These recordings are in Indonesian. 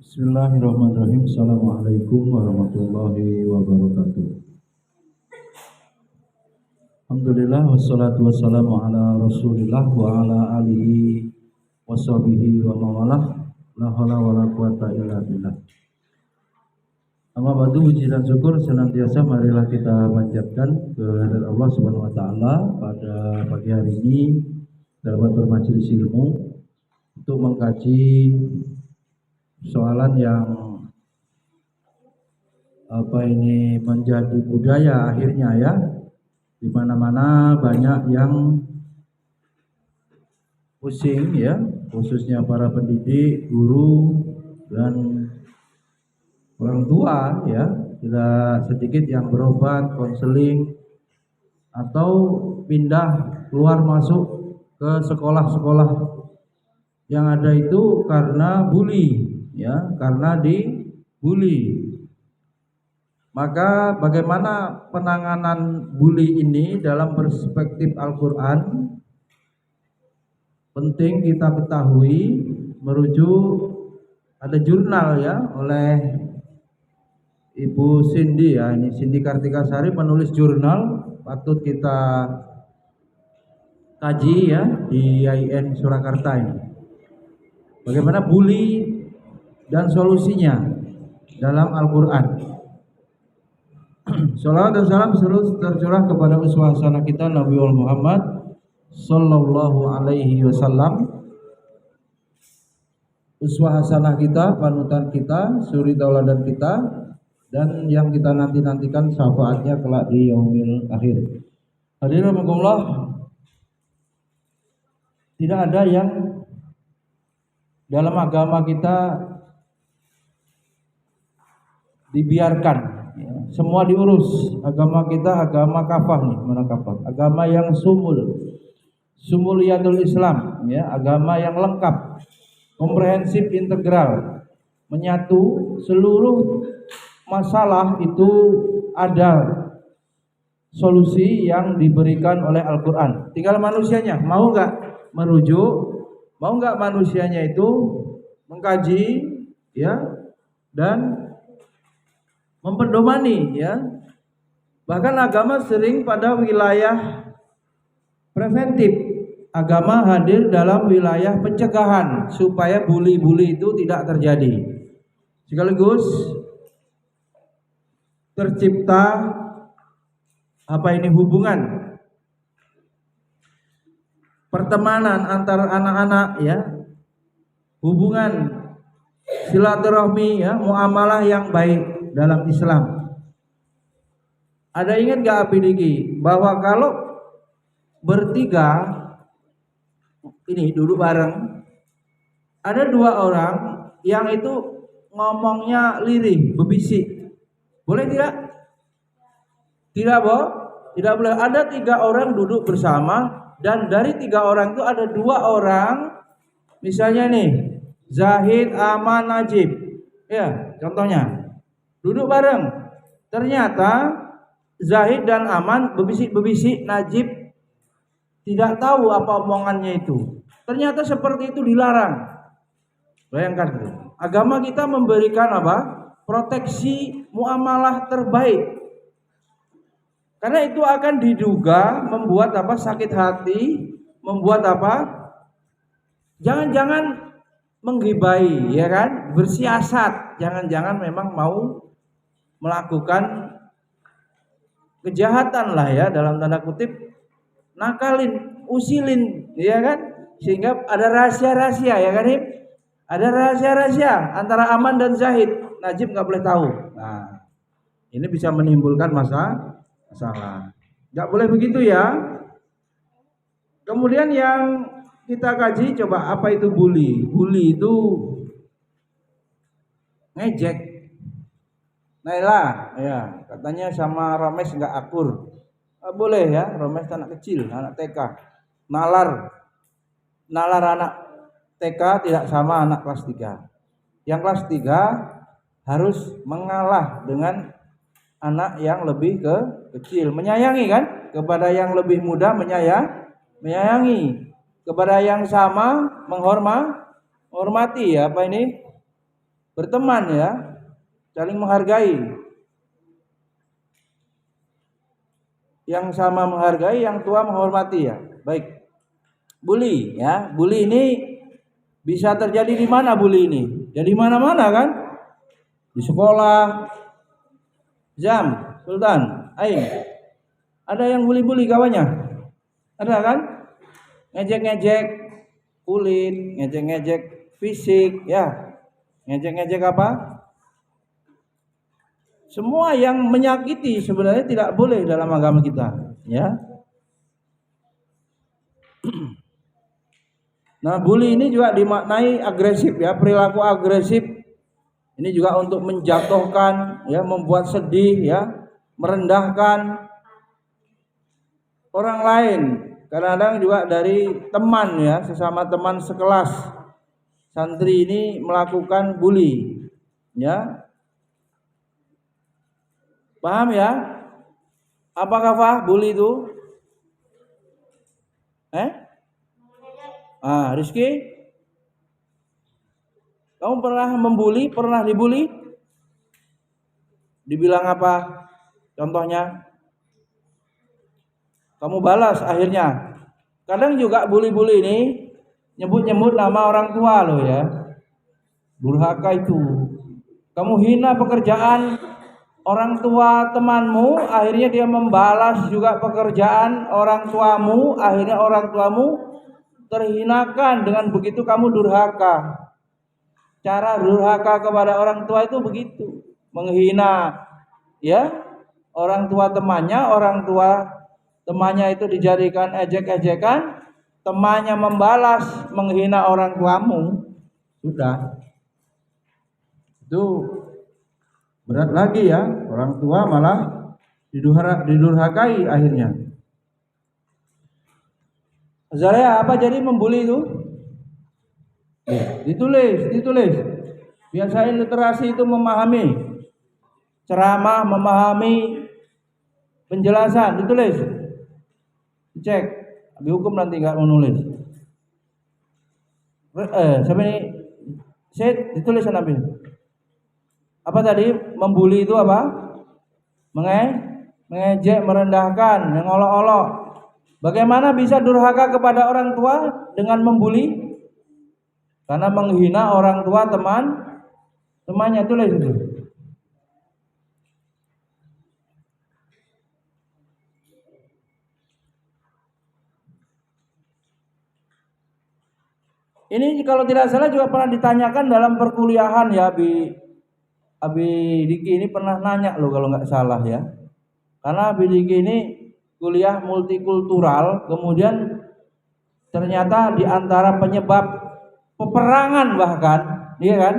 Bismillahirrahmanirrahim. Assalamualaikum warahmatullahi wabarakatuh. Alhamdulillah wassalatu wassalamu ala Rasulillah wa ala alihi washabihi wa mawalah. La haula wala quwata illa billah. Amma ba'du, puji dan syukur senantiasa marilah kita panjatkan kehadirat Allah Subhanahu wa taala pada pagi hari ini dapat bermajelis ilmu untuk mengkaji soalan yang menjadi budaya akhirnya ya, di mana-mana banyak yang pusing ya, khususnya para pendidik, guru dan orang tua ya, tidak sedikit yang berobat, konseling atau pindah keluar masuk ke sekolah-sekolah yang ada itu karena bully ya, karena dibully. Maka bagaimana penanganan bully ini dalam perspektif Al-Quran? Penting kita ketahui, merujuk ada jurnal ya oleh Ibu Cindy ya, ini Cindy Kartikasari menulis jurnal, patut kita kaji ya di IAIN Surakarta ini. Bagaimana bully dan solusinya dalam Al-Quran. Salawat dan salam tercurah kepada uswah hasanah kita Nabi Muhammad sallallahu alaihi wasallam. Uswah hasanah kita, panutan kita, suri tauladan kita, dan yang kita nanti-nantikan syafaatnya kelak di yaumil akhir. Hadirin rahimakumullah, tidak ada yang dalam agama kita dibiarkan ya, semua diurus. Agama kita agama kafah nih, mana kafah? Agama yang sumuliyatul Islam ya, agama yang lengkap, komprehensif, integral, menyatu seluruh masalah itu ada solusi yang diberikan oleh Al-Quran. Tinggal manusianya mau nggak merujuk, mau nggak manusianya itu mengkaji ya dan memperdomani ya. Bahkan agama sering pada wilayah preventif. Agama hadir dalam wilayah pencegahan supaya bully-bully itu tidak terjadi. Sekaligus tercipta hubungan pertemanan antar anak-anak ya, hubungan silaturahmi ya, muamalah yang baik dalam Islam. Ada ingat gak Abidiki bahwa kalau bertiga ini duduk bareng, ada dua orang yang itu ngomongnya lirih, berbisik, boleh tidak? Tidak boleh. Ada tiga orang duduk bersama, dan dari tiga orang itu ada dua orang, misalnya nih Zahid, Aman, Najib ya, contohnya duduk bareng. Ternyata Zahid dan Aman berbisik-berbisik, Najib tidak tahu apa omongannya itu. Ternyata seperti itu dilarang. Bayangkan tuh. Agama kita memberikan apa? Proteksi muamalah terbaik. Karena itu akan diduga membuat apa? Sakit hati, membuat apa? Jangan-jangan menggibai, ya kan? Bersiasat, jangan-jangan memang mau melakukan kejahatan lah ya, dalam tanda kutip, nakalin, usilin, ya kan? Sehingga ada rahasia-rahasia, ya kan? Ada rahasia-rahasia antara Aman dan Zahid. Najib nggak boleh tahu. Nah, ini bisa menimbulkan masalah. Nggak boleh begitu ya. Kemudian yang kita kaji, coba apa itu bully? Bully itu ngejek. Naila, ya katanya sama Romes nggak akur. Boleh ya, Romes anak kecil, anak TK. Nalar anak TK tidak sama anak kelas 3. Yang kelas 3 harus mengalah dengan anak yang lebih kecil, menyayangi kan? Kepada yang lebih muda menyayangi, kepada yang sama menghormati ya, berteman ya, saling menghargai. Yang sama menghargai, yang tua menghormati ya. Baik. Bully ya, bully ini bisa terjadi di mana bully ini? Jadi mana-mana kan? Di sekolah, Jam, Sultan, Ain. Ada yang bully-bully kawannya? Ada kan? Ngejek-ngejek kulit, ngejek-ngejek fisik, ya. Ngejek-ngejek apa? Semua yang menyakiti sebenarnya tidak boleh dalam agama kita, ya. Nah, bully ini juga dimaknai agresif ya, perilaku agresif. Ini juga untuk menjatuhkan, ya, membuat sedih, ya, merendahkan orang lain. Kadang-kadang juga dari teman ya, sesama teman sekelas. Santri ini melakukan bully, ya. Paham ya? Apakah bully itu? Rizky, kamu pernah membuli, pernah dibully? Dibilang apa? Contohnya? Kamu balas akhirnya. Kadang juga bully-bully ini nyebut-nyebut nama orang tua loh ya. Durhaka itu. Kamu hina pekerjaan orang tua temanmu, akhirnya dia membalas juga pekerjaan orang tuamu, akhirnya orang tuamu terhinakan. Dengan begitu kamu durhaka. Cara durhaka kepada orang tua itu begitu, menghina ya orang tua temannya, orang tua temannya itu dijadikan ejek-ejekan, temannya membalas menghina orang tuamu, sudah itu berat lagi ya, orang tua malah didurhakai akhirnya. Zalea, apa jadi membuli itu? Ditulis. Biasain literasi itu memahami ceramah, memahami penjelasan, ditulis. Dicek. Dihukum nanti enggak menulis. Siapa ini? Set, ditulis Nabi. Apa tadi? Membuli itu apa? Mengejek, merendahkan, mengolok-olok. Bagaimana bisa durhaka kepada orang tua dengan membuli? Karena menghina orang tua temannya, tulis itu. Ini kalau tidak salah juga pernah ditanyakan dalam perkuliahan ya, Abi Diki ini pernah nanya loh kalau nggak salah ya. Karena Abi Diki ini kuliah multikultural, kemudian ternyata di antara penyebab peperangan bahkan, iya kan?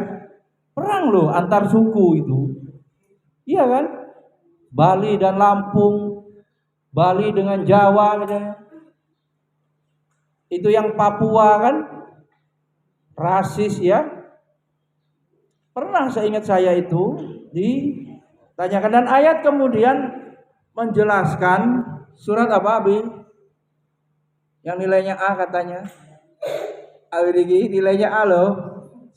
Perang loh antar suku itu. Iya kan? Bali dan Lampung, Bali dengan Jawa misalnya. Itu yang Papua kan rasis ya. Pernah seingat saya itu ditanyakan, dan ayat kemudian menjelaskan surat apa Abi? Yang nilainya A katanya. Abi nilainya A loh.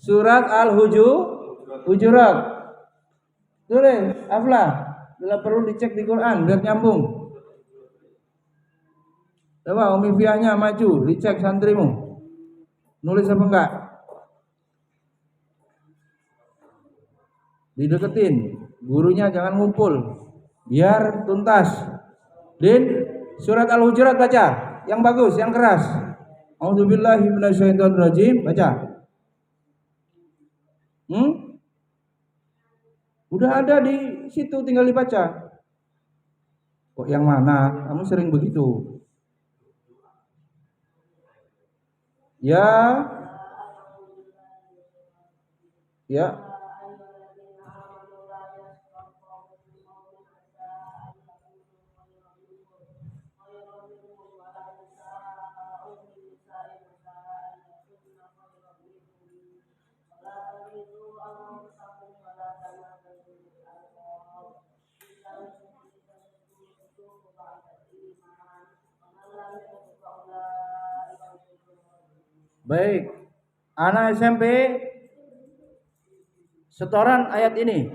Surat Al-Hujurat. Tulis, Afla. Bila perlu dicek di Quran biar nyambung. Coba Umi Fiahnya maju, dicek santrimu. Nulis apa enggak? Dideketin. Gurunya jangan ngumpul. Biar tuntas. Din, surat Al-Hujurat baca. Yang bagus, yang keras. A'udzubillahi minasyaitonirrajim, baca. Udah ada di situ, tinggal dibaca. Kok yang mana? Kamu sering begitu. Ya. Baik, anak SMP setoran ayat ini.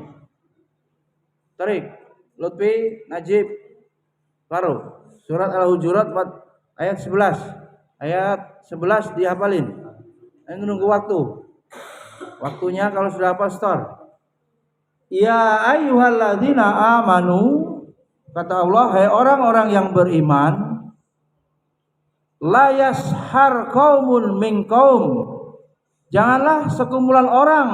Tarik, Lutfi, Najib, Farouk. Surat Al-Hujurat ayat 11. Ayat 11 dihafalin. Yang nunggu waktu. Waktunya kalau sudah hafal store. Ya ayyuhalladzina amanu, kata Allah, hai orang-orang yang beriman, la yashar qaumun min qaum, janganlah sekumpulan orang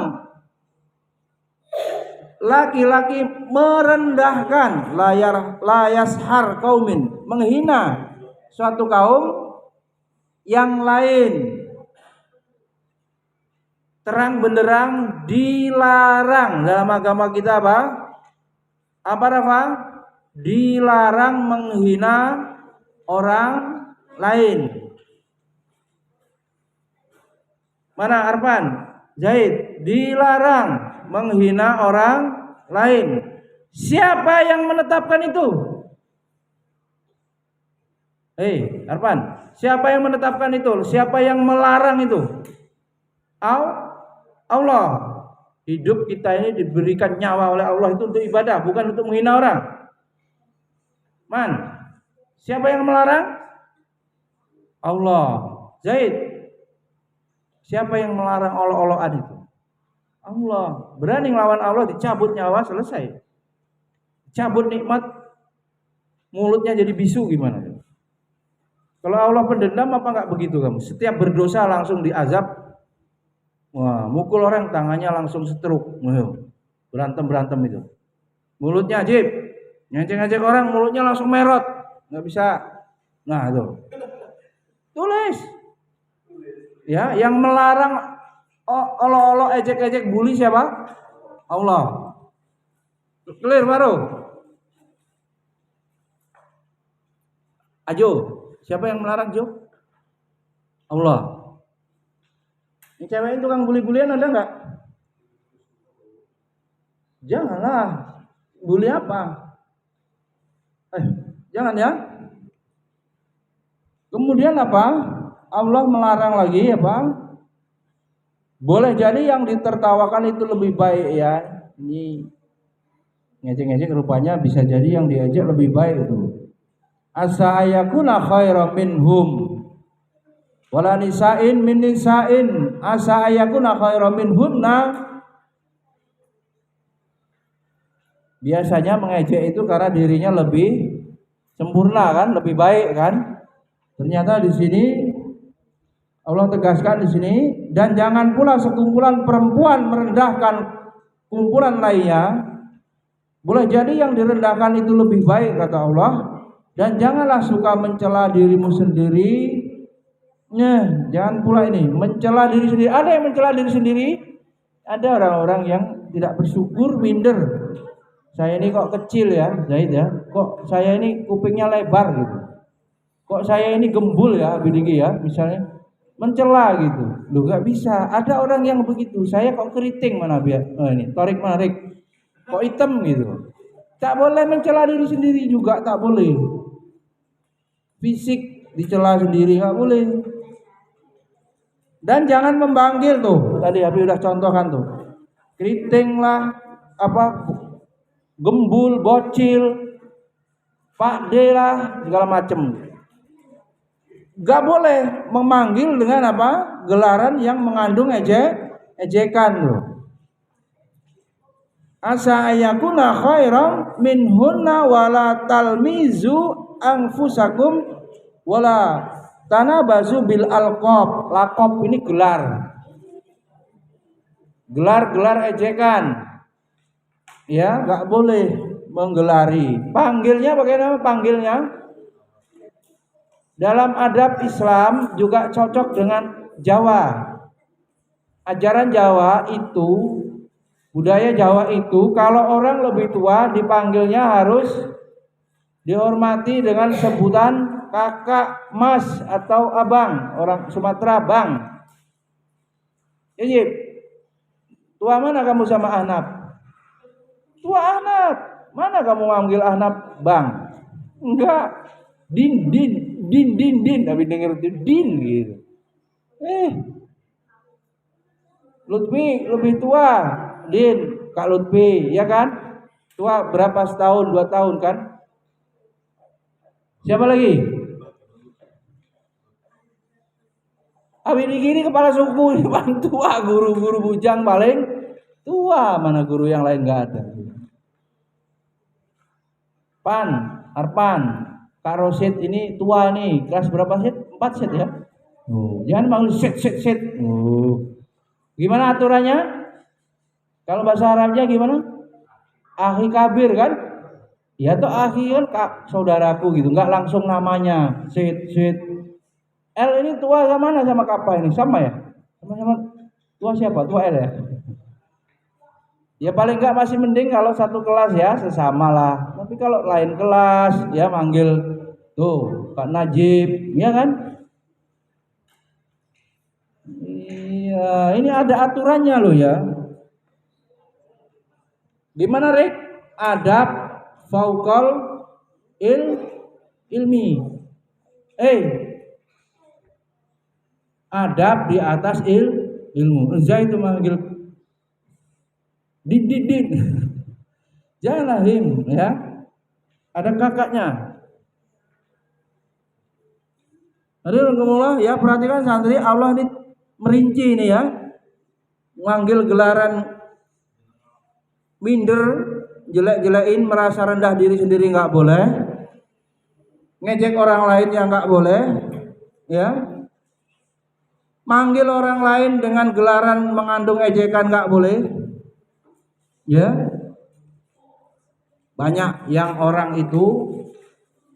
laki-laki merendahkan, la yashar qaumin, menghina suatu kaum yang lain. Terang benderang dilarang dalam agama kita apa? Apa Rafa? Dilarang menghina orang lain. Mana Arfan? Zaid, dilarang menghina orang lain. Siapa yang menetapkan itu? Arfan, siapa yang menetapkan itu? Siapa yang melarang itu? Allah. Hidup kita ini diberikan nyawa oleh Allah itu untuk ibadah, bukan untuk menghina orang. Siapa yang melarang? Allah. Zaid, siapa yang melarang olo-oloan itu? Allah. Berani ngelawan Allah, dicabut nyawa, selesai. Cabut nikmat, mulutnya jadi bisu, gimana? Kalau Allah pendendam apa enggak begitu kamu? Setiap berdosa langsung diazab. Wah, mukul orang tangannya langsung setruk. Berantem itu. Mulutnya ajib. Ngecek-ngecek orang mulutnya langsung merot. Enggak bisa. Nah, itu. Tulis. Ya, yang melarang olo-olo, ejek-ejek, bully siapa? Allah. Clear baru. Ajo, siapa yang melarang, Jo? Allah. Ini cewek tukang bully-bulian ada enggak? Janganlah. Bully apa? Jangan ya. Kemudian apa? Allah melarang lagi apa? Boleh jadi yang ditertawakan itu lebih baik ya. Ini ngecek-ngecek rupanya bisa jadi yang diajak lebih baik itu. Asa ayakuna khairan minhum. Wala nisa'in min nisa'in asa ayakuna khairan minhunna. Biasanya mengejek itu karena dirinya lebih sempurna kan, lebih baik kan. Ternyata di sini Allah tegaskan di sini, dan jangan pula sekumpulan perempuan merendahkan kumpulan lainnya. Boleh jadi yang direndahkan itu lebih baik kata Allah, dan janganlah suka mencela dirimu sendiri. Jangan pula ini mencela diri sendiri. Ada yang mencela diri sendiri. Ada orang-orang yang tidak bersyukur, minder. Saya ini kok kecil ya, Zaid ya. Kok saya ini kupingnya lebar gitu. Kok saya ini gembul ya, bidiki ya, misalnya. Mencela gitu. Loh gak bisa. Ada orang yang begitu. Saya kok keriting mana biar. Ini tarik menarik. Kok hitam gitu. Tak boleh mencela diri sendiri juga, tak boleh. Fisik dicela sendiri gak boleh. Dan jangan memanggil tuh. Tadi Habib udah contohkan tuh. Keriting lah, gembul, bocil, Pak D lah, segala macem. Gak boleh memanggil dengan apa? Gelaran yang mengandung ejekan tuh. Asa ayakuna khairan minhunna wala talmizu anfusakum wala tanabazu bil alqab. Laqab ini gelar. Gelar ejekan. Ya, enggak boleh menggelari. Panggilnya bagaimana panggilnya? Dalam adab Islam juga cocok dengan Jawa. Ajaran Jawa itu, budaya Jawa itu, kalau orang lebih tua dipanggilnya harus dihormati dengan sebutan kakak, mas, atau abang. Orang Sumatera bang. Ijib, tua mana kamu sama Ahnaf? Tua Ahnaf. Mana kamu manggil Ahnaf bang? Enggak. Din, tapi dengar din gitu. Lutfi lebih tua, Din, Kak Lutfi, ya kan? Tua berapa setahun, 2 tahun kan? Siapa lagi? Abis gini kepala suku ini paling tua, guru-guru bujang paling tua, mana guru yang lain nggak ada. Pan, Arpan, Kak Rosid ini tua nih, kelas berapa set? 4 set ya? Oh, jangan panggil set. Oh, gimana aturannya? Kalau bahasa Arabnya gimana? Akhi kabir kan? Ya tuh akhi kan kak saudaraku gitu, nggak langsung namanya set. L ini tua sama mana sama Kapa ini? Sama ya? Sama-sama tua siapa? Tua L ya? Ya paling enggak masih mending kalau satu kelas ya sesama lah. Tapi kalau lain kelas ya manggil tuh Kak Najib, ya kan? Iya, ini ada aturannya loh ya. Gimana Rek? Adab faukal ilmi. Adab di atas ilmu. Zai itu manggil Din. Janganlah him ya. Ada kakaknya. Hadirin ya, perhatikan santri, Allah ini merinci ini ya. Manggil gelaran minder, jelek-jelekin, merasa rendah diri sendiri nggak boleh. Ngejek orang lain yang nggak boleh, ya. Manggil orang lain dengan gelaran mengandung ejekan nggak boleh, ya. Banyak yang orang itu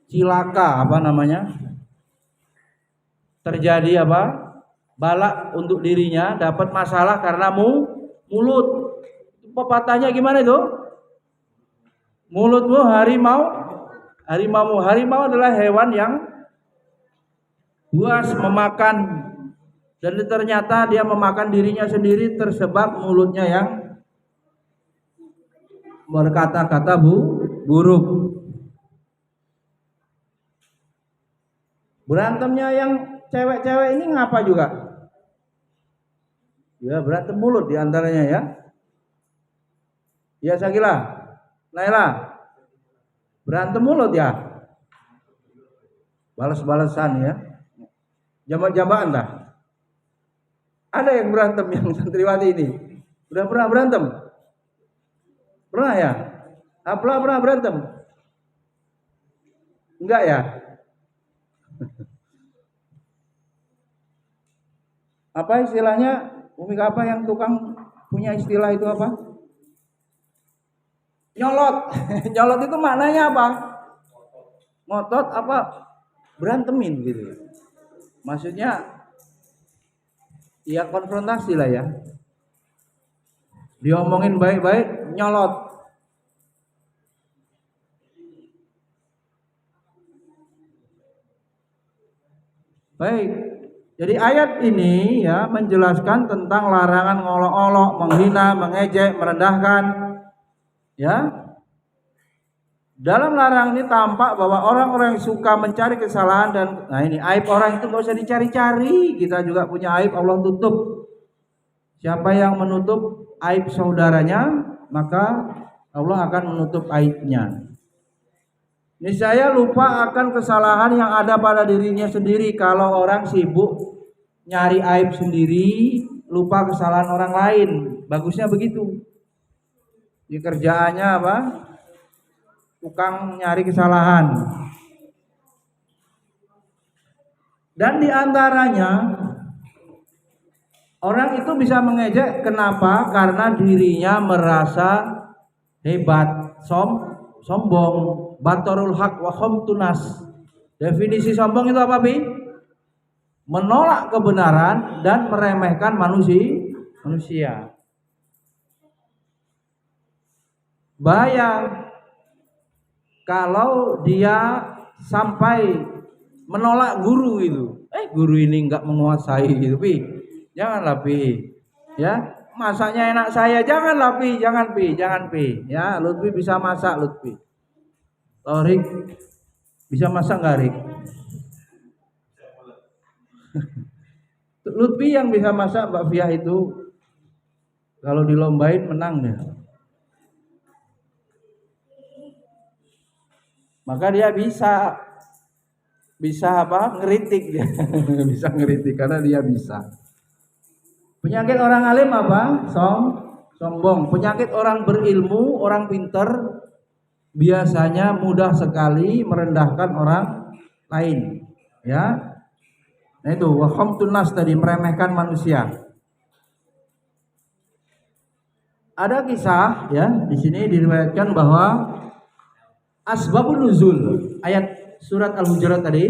cilaka terjadi balak untuk dirinya, dapat masalah karena mulut. Pepatahnya gimana itu? Mulutmu harimau adalah hewan yang buas memakan, dan ternyata dia memakan dirinya sendiri tersebab mulutnya yang berkata-kata buruk. Berantemnya yang cewek-cewek ini ngapa juga? Ya berantem mulut diantaranya ya. Ya Sakila, Naila, berantem mulut ya. Balas-balasan ya. Jambak-jambakan dah. Ada yang berantem yang santriwati ini. Udah pernah berantem? Pernah ya? Pernah berantem? Enggak ya? Apa istilahnya? Umi apa yang tukang punya istilah itu apa? Nyolot. Nyolot itu maknanya apa? Ngotot apa? Berantemin gitu. Maksudnya ya konfrontasi lah ya. Diomongin baik-baik, nyolot. Baik. Jadi ayat ini ya menjelaskan tentang larangan ngolok-olok, menghina, mengejek, merendahkan. Ya. Dalam larangan ini tampak bahwa orang-orang yang suka mencari kesalahan dan ini aib orang itu nggak usah dicari-cari. Kita juga punya aib, Allah tutup. Siapa yang menutup aib saudaranya, maka Allah akan menutup aibnya. Niscaya lupa akan kesalahan yang ada pada dirinya sendiri. Kalau orang sibuk nyari aib sendiri, lupa kesalahan orang lain. Bagusnya begitu. Di kerjaannya apa? Tukang nyari kesalahan. Dan di antaranya orang itu bisa mengejek, kenapa? Karena dirinya merasa hebat, sombong. Batorul haq wa khamtunas. Definisi sombong itu apa, Bi? Menolak kebenaran dan meremehkan manusia. Bahaya kalau dia sampai menolak guru itu. Guru ini enggak menguasai gitu, Pi. Janganlah, Pi. Ya, masaknya enak saya, janganlah, Pi. Jangan, Pi. Ya, Lutfi bisa masak, Lutfi. Rik, bisa masak nggak, Rik? Lutfi yang bisa masak, Mbak Fiah itu Kalau dilombain menang dia. Maka dia bisa ngeritik dia. Bisa ngeritik karena dia bisa. Penyakit orang alim apa? Sombong. Penyakit orang berilmu, orang pinter biasanya mudah sekali merendahkan orang lain. Ya. Nah itu wahomtun nas tadi, meremehkan manusia. Ada kisah ya, di sini diriwayatkan bahwa asbabun nuzul ayat surat Al-Hujurat tadi.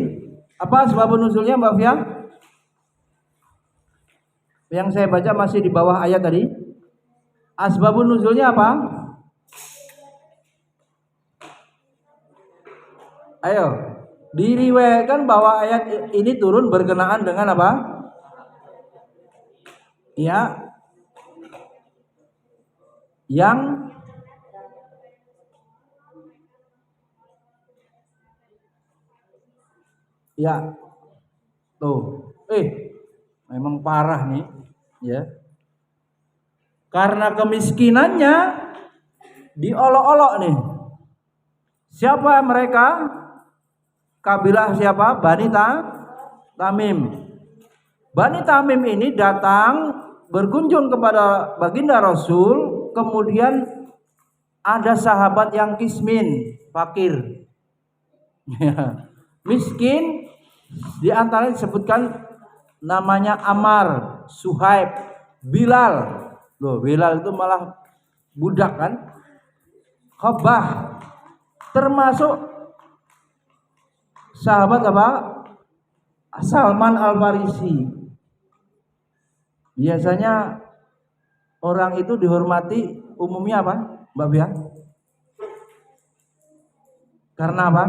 Apa asbabun nuzulnya Mbak Fia? Yang saya baca masih di bawah ayat tadi. Asbabun nuzulnya apa? Ayo, diriwayatkan bahwa ayat ini turun berkenaan dengan apa? Ya, yang ya tuh, memang parah nih, ya. Karena kemiskinannya diolok-olok nih. Siapa mereka? Kabilah siapa? Bani Tamim. Bani Tamim ini datang berkunjung kepada baginda Rasul, kemudian ada sahabat yang kismin, fakir, miskin, di antara disebutkan namanya Ammar, Suhaib, Bilal. Loh, Bilal itu malah budak kan? Khabbah, termasuk sahabat apa? Salman Al-Farisi. Biasanya orang itu dihormati umumnya apa, Mbak Bia? Karena apa?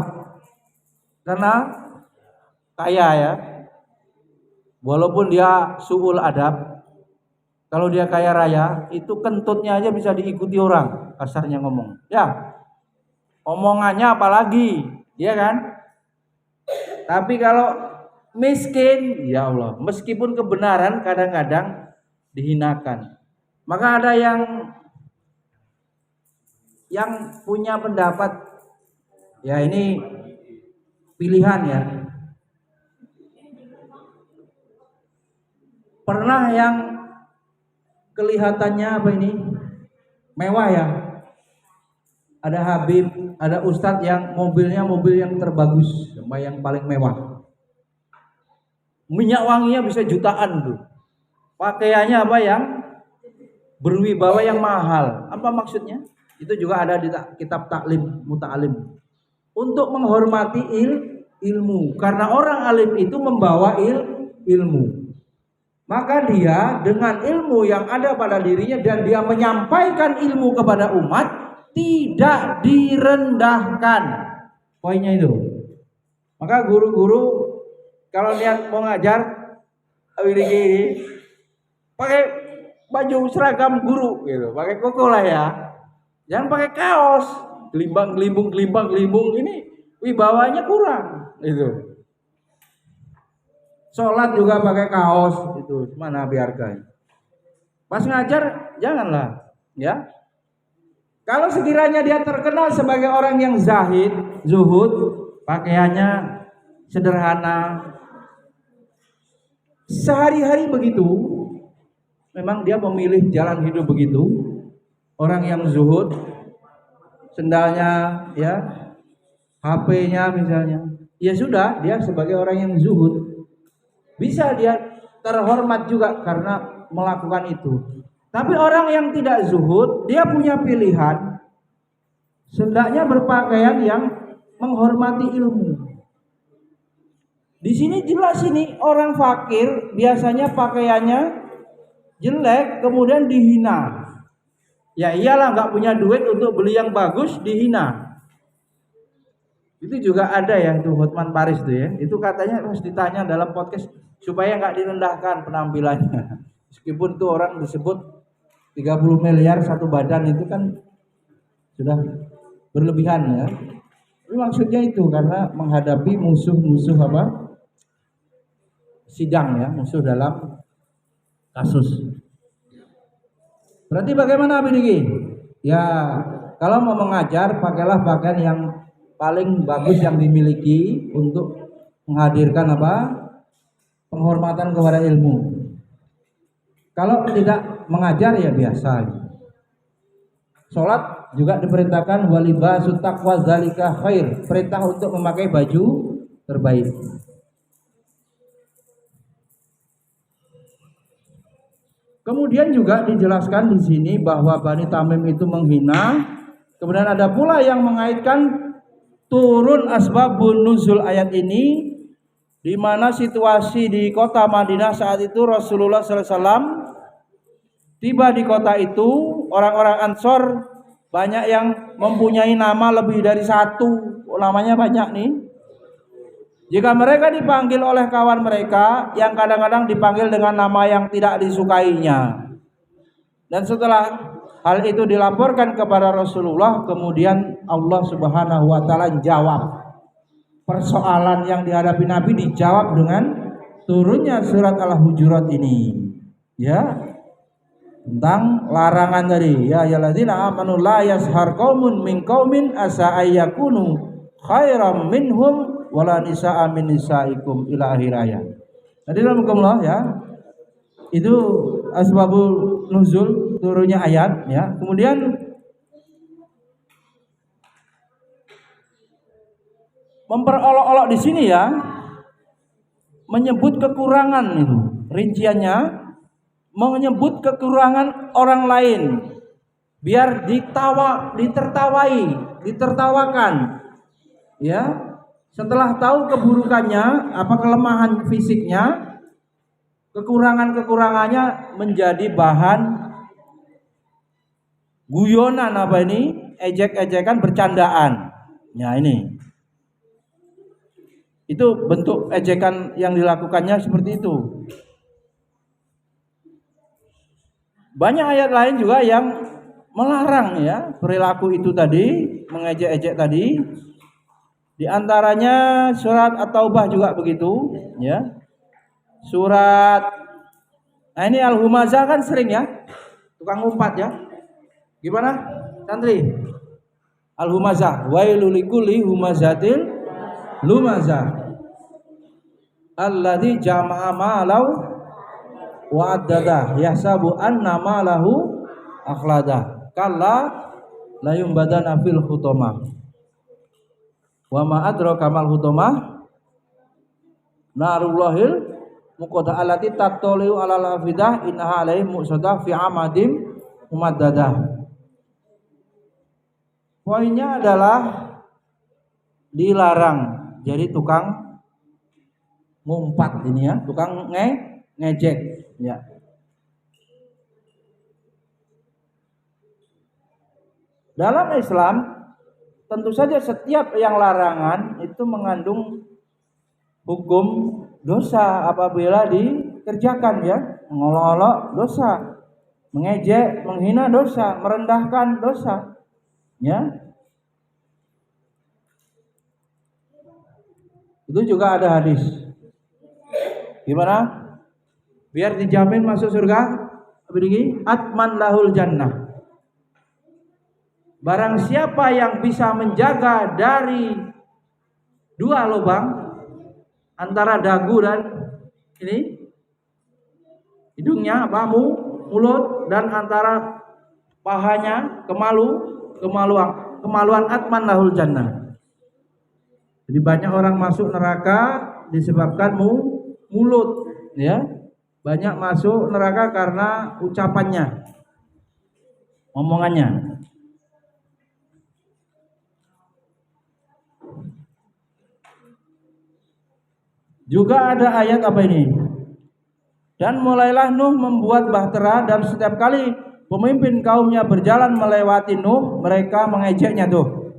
Karena kaya ya. Walaupun dia su'ul adab, kalau dia kaya raya, itu kentutnya aja bisa diikuti orang, kasarnya ngomong. Ya, omongannya apalagi, ya kan? Tapi kalau miskin, ya Allah, meskipun kebenaran kadang-kadang dihinakan. Maka ada yang punya pendapat, ya ini pilihan ya. Pernah yang kelihatannya apa ini? Mewah ya. Ada Habib, ada Ustadz yang mobilnya mobil yang terbagus, sama yang paling mewah. Minyak wanginya bisa jutaan tuh. Pakaiannya apa yang berwibawa yang mahal. Apa maksudnya? Itu juga ada di kitab Taklim Muta'alim. Untuk menghormati ilmu. Karena orang alim itu membawa ilmu. Maka dia dengan ilmu yang ada pada dirinya dan dia menyampaikan ilmu kepada umat, tidak direndahkan. Poinnya itu. Maka guru-guru kalau lihat mau ngajar ini pakai baju seragam guru gitu, pakai koko lah ya. Jangan pakai kaos, gelimbang ini wibawanya kurang itu. Sholat juga pakai kaos itu, mana biarkan. Pas ngajar janganlah, ya. Kalau sekiranya dia terkenal sebagai orang yang zuhud, pakaiannya sederhana, sehari-hari begitu, memang dia memilih jalan hidup begitu. Orang yang zuhud, sendalnya, ya, HP-nya misalnya, ya sudah, dia sebagai orang yang zuhud, bisa dia terhormat juga karena melakukan itu. Tapi orang yang tidak zuhud, dia punya pilihan, hendaknya berpakaian yang menghormati ilmu. Di sini jelas ini orang fakir biasanya pakaiannya jelek, kemudian dihina. Ya iyalah, nggak punya duit untuk beli yang bagus, dihina. Itu juga ada ya, itu Hotman Paris tuh ya. Itu katanya harus ditanya dalam podcast supaya nggak direndahkan penampilannya. Meskipun tuh orang disebut 30 miliar satu badan, itu kan sudah berlebihan ya. Ini maksudnya itu karena menghadapi musuh-musuh apa? Sidang ya, musuh dalam kasus. Berarti bagaimana Bidiki? Ya, kalau mau mengajar pakailah pakaian yang paling bagus yang dimiliki untuk menghadirkan apa? Penghormatan kepada ilmu. Kalau tidak mengajar ya biasa. Sholat juga diperintahkan walibasut taqwa zalika khair. Perintah untuk memakai baju terbaik. Kemudian juga dijelaskan di sini bahwa Bani Tamim itu menghina. Kemudian ada pula yang mengaitkan turun asbabun nuzul ayat ini, di mana situasi di kota Madinah saat itu Rasulullah SAW tiba di kota itu, orang-orang Ansor banyak yang mempunyai nama lebih dari satu, namanya banyak nih. Jika mereka dipanggil oleh kawan mereka yang kadang-kadang dipanggil dengan nama yang tidak disukainya. Dan setelah hal itu dilaporkan kepada Rasulullah, kemudian Allah Subhanahu wa taala jawab. Persoalan yang dihadapi Nabi dijawab dengan turunnya surat Al-Hujurat ini. Ya. Tentang larangan tadi, ya ayyuhalladzina amanu la yashhar qaumun min qaumin asa ayyakunu khairam minhum wala nisaa min nisaikum ila akhir ayat. Tadi rahmatullah ya. Itu asbabul nuzul turunnya ayat ya. Kemudian memperolok-olok di sini ya, menyebut kekurangan itu. Rinciannya menyebut kekurangan orang lain biar ditertawakan ya. Setelah tahu keburukannya, apa kelemahan fisiknya, kekurangannya menjadi bahan guyonan, apa ini, ejek-ejekan, bercandaan. Ya ini, itu bentuk ejekan yang dilakukannya seperti itu. Banyak ayat lain juga yang melarang ya perilaku itu tadi, mengejek-ejek tadi. Di antaranya surat At-Taubah juga begitu ya. Surat, nah ini Al-Humazah kan sering ya, tukang umpat ya. Gimana santri? Al-Humazah, wailul likulli humazatil lumazah alladzi jama'a malau wa'addadah yahsabu anna malahu akhladah kalla la yumbadana fil hutamah wa ma adraka mal hutamah narullahil muqaddah allati tattaliu alal afidah innaha alaihim musadah fi amadim umaddadah. Poinnya adalah dilarang jadi tukang ngumpat ini ya, tukang ngejek ya. Dalam Islam tentu saja setiap yang larangan itu mengandung hukum dosa apabila dikerjakan ya. Mengolok-olok dosa, mengejek, menghina dosa, merendahkan dosa ya. Itu juga ada hadis. Gimana? Biar dijamin masuk surga, begini, atman lahul jannah. Barang siapa yang bisa menjaga dari dua lubang antara dagu dan ini hidungnya, mulut, dan antara pahanya kemaluan atman lahul jannah. Jadi banyak orang masuk neraka disebabkan mulut ya. Banyak masuk neraka karena ucapannya, omongannya. Juga ada ayat apa ini? Dan mulailah Nuh membuat bahtera, dan setiap kali pemimpin kaumnya berjalan melewati Nuh, mereka mengejeknya tuh.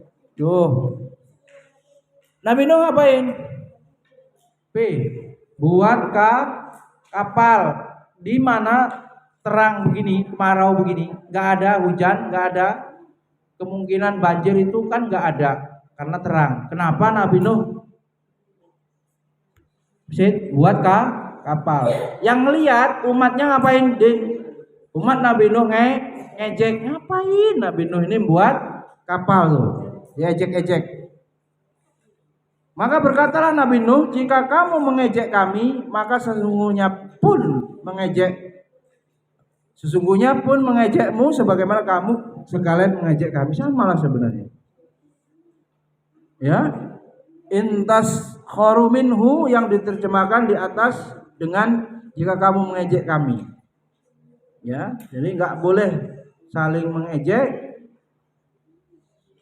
Nabi Nuh ngapain? Buat kapal di mana terang begini, kemarau begini, nggak ada hujan, nggak ada kemungkinan banjir, itu kan nggak ada karena terang. Kenapa Nabi Nuh buat kapal? Yang lihat umatnya ngapain? Umat Nabi Nuh ngejek, ngapain Nabi Nuh ini buat kapal tuh, diejek-ejek. Maka berkatalah Nabi Nuh, jika kamu mengejek kami, maka sesungguhnya pun mengejekmu sebagaimana kamu sekalian mengejek kami. Sama lah sebenarnya. Ya, intas kharu minhu yang diterjemahkan di atas dengan jika kamu mengejek kami. Ya, jadi nggak boleh saling mengejek.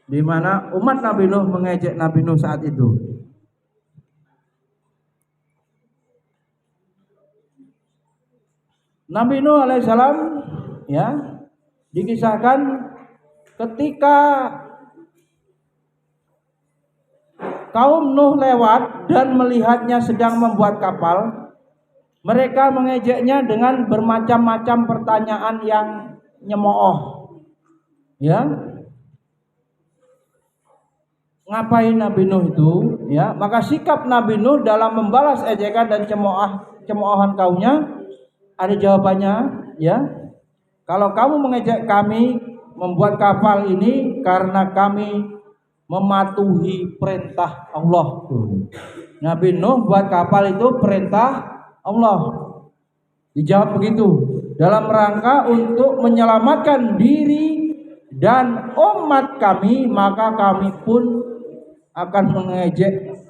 Di mana umat Nabi Nuh mengejek Nabi Nuh saat itu. Nabi Nuh alaihissalam ya dikisahkan ketika kaum Nuh lewat dan melihatnya sedang membuat kapal, mereka mengejeknya dengan bermacam-macam pertanyaan yang nyemooh. Ya. Ngapain Nabi Nuh itu? Ya, maka sikap Nabi Nuh dalam membalas ejekan dan cemoohan kaumnya ada jawabannya, ya. Kalau kamu mengejek kami membuat kapal ini karena kami mematuhi perintah Allah. Nabi Nuh buat kapal itu perintah Allah. Dijawab begitu. Dalam rangka untuk menyelamatkan diri dan umat kami, maka kami pun akan mengejek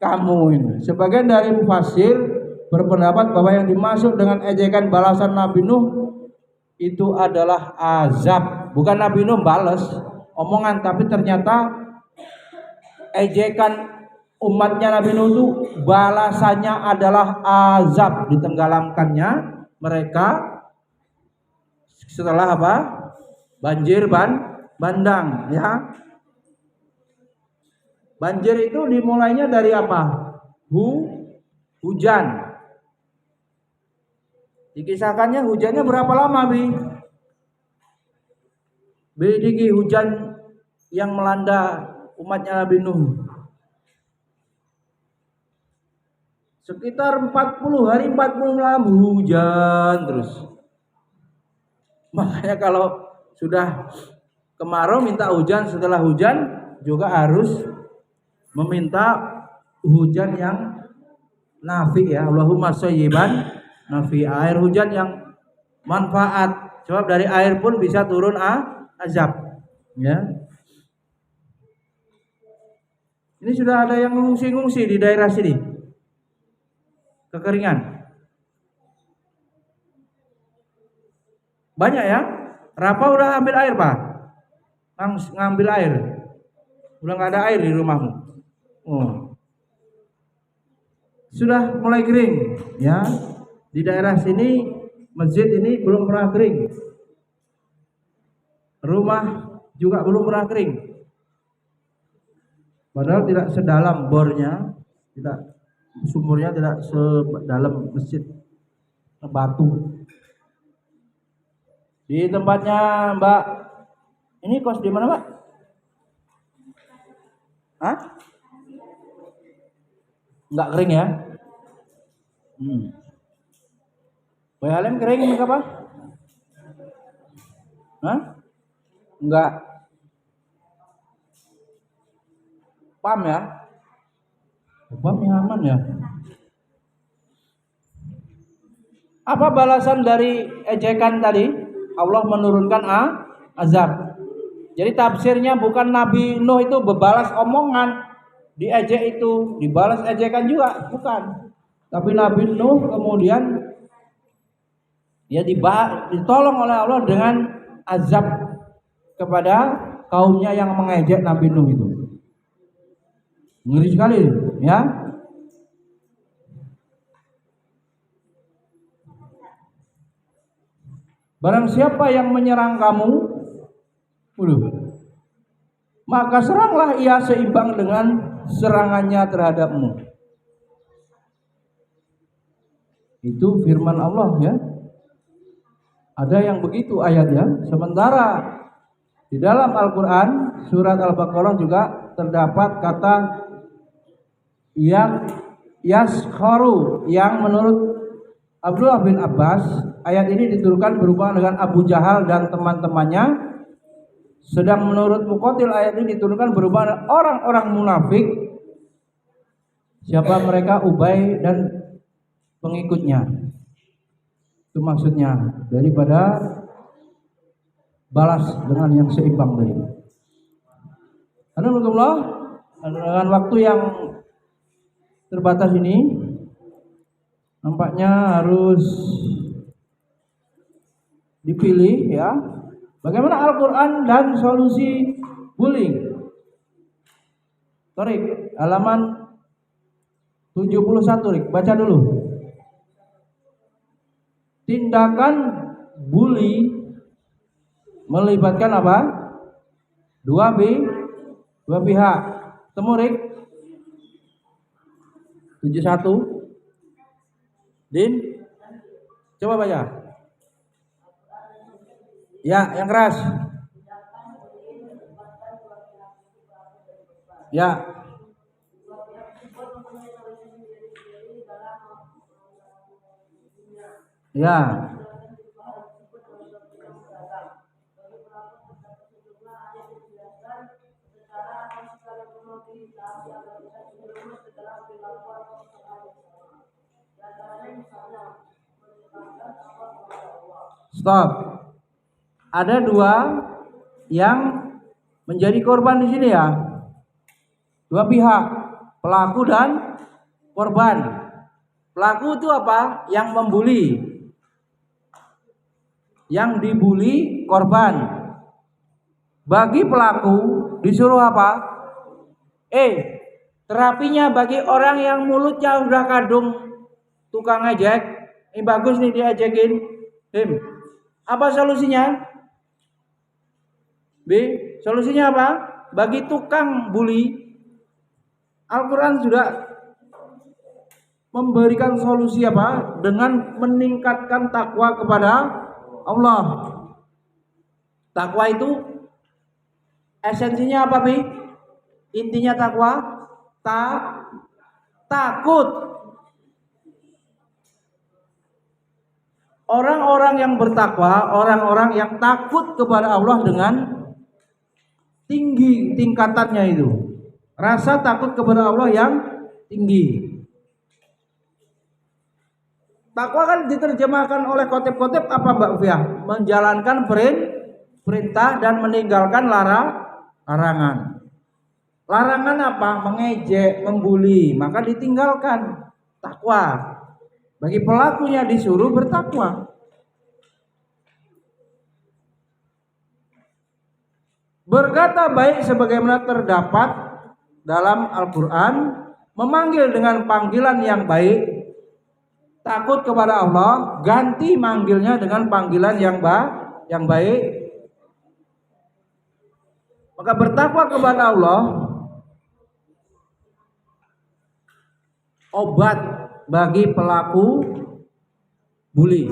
kamu ini. Sebagian dari mufassir berpendapat bahwa yang dimaksud dengan ejekan balasan Nabi Nuh itu adalah azab. Bukan Nabi Nuh balas omongan, tapi ternyata ejekan umatnya Nabi Nuh itu balasannya adalah azab, ditenggelamkannya mereka setelah apa? Banjir bandang, ya. Banjir itu dimulainya dari apa? Hujan. Dikisahkannya hujannya berapa lama, Bi? Bidiki hujan yang melanda umatnya Nabi Nuh. Sekitar 40 hari 40 malam hujan terus. Makanya kalau sudah kemarau minta hujan, setelah hujan juga harus meminta hujan yang nafi, ya. Allahumma shayyiban nafi, air hujan yang manfaat. Sebab dari air pun bisa turun azab, ya. Ini sudah ada yang ngungsi-ngungsi di daerah sini. Kekeringan. Banyak ya? Rapa udah ambil air, Pak? Ngambil air. Udah nggak ada air di rumahmu. Oh. Sudah mulai kering, ya. Di daerah sini masjid ini belum pernah kering. Rumah juga belum pernah kering. Padahal tidak sedalam bornya, sumurnya tidak sedalam masjid, batu. Di tempatnya Mbak, ini kos di mana, Mbak? Hah? Enggak kering ya? Halim kering enggak apa? Hah? Enggak. Pam ya? Pam ya, aman ya? Apa balasan dari ejekan tadi? Allah menurunkan azab. Jadi tafsirnya bukan Nabi Nuh itu berbalas omongan, diejek itu, dibalas ejekan juga, bukan. Tapi Nabi Nuh kemudian ya ditolong oleh Allah dengan azab kepada kaumnya yang mengejek Nabi Nuh itu. Ngeri sekali, ya. Barang siapa yang menyerang kamu, maka seranglah ia seimbang dengan serangannya terhadapmu. Itu firman Allah, ya. Ada yang begitu ayatnya. Sementara di dalam Al-Quran surat Al-Baqarah juga terdapat kata yang yaskharu, yang menurut Abdullah bin Abbas ayat ini diturunkan berhubungan dengan Abu Jahal dan teman-temannya. Sedang menurut Muqatil ayat ini diturunkan berhubungan dengan orang-orang munafik. Siapa mereka? Ubay dan pengikutnya. Itu maksudnya, daripada balas dengan yang seimbang tadi. Alhamdulillah, dengan waktu yang terbatas ini nampaknya harus dipilih ya. Bagaimana Al-Quran dan solusi bullying? Torik, halaman 71, Rik. Baca dulu. Tindakan bully melibatkan apa? Dua pihak. Temu, Rik. 71. Din, coba baca. Ya, yang keras. Ya. Ya. Stop. Ada dua yang menjadi korban di sini ya. Dua pihak, pelaku dan korban. Pelaku itu apa? Yang membuli. Yang dibuli korban. Bagi pelaku disuruh apa? Terapinya bagi orang yang mulutnya udah kadung tukang ngejek. Ini bagus nih diajakin. Apa solusinya? B. Solusinya apa? Bagi tukang bully, Al-Quran sudah memberikan solusi apa? Dengan meningkatkan takwa kepada Allah. Takwa itu esensinya apa, Bi? Intinya takwa takut. Orang-orang yang bertakwa, orang-orang yang takut kepada Allah dengan tinggi tingkatannya itu. Rasa takut kepada Allah yang tinggi. Takwa kan diterjemahkan oleh kotip-kotip apa, Mbak Ufiyah? Menjalankan perintah dan meninggalkan larangan. Larangan apa? Mengejek, membuli, maka ditinggalkan. Takwa. Bagi pelakunya disuruh bertakwa. Berkata baik sebagaimana terdapat dalam Al-Quran, memanggil dengan panggilan yang baik, takut kepada Allah, ganti manggilnya dengan panggilan yang baik. Maka bertakwa kepada Allah obat bagi pelaku bully.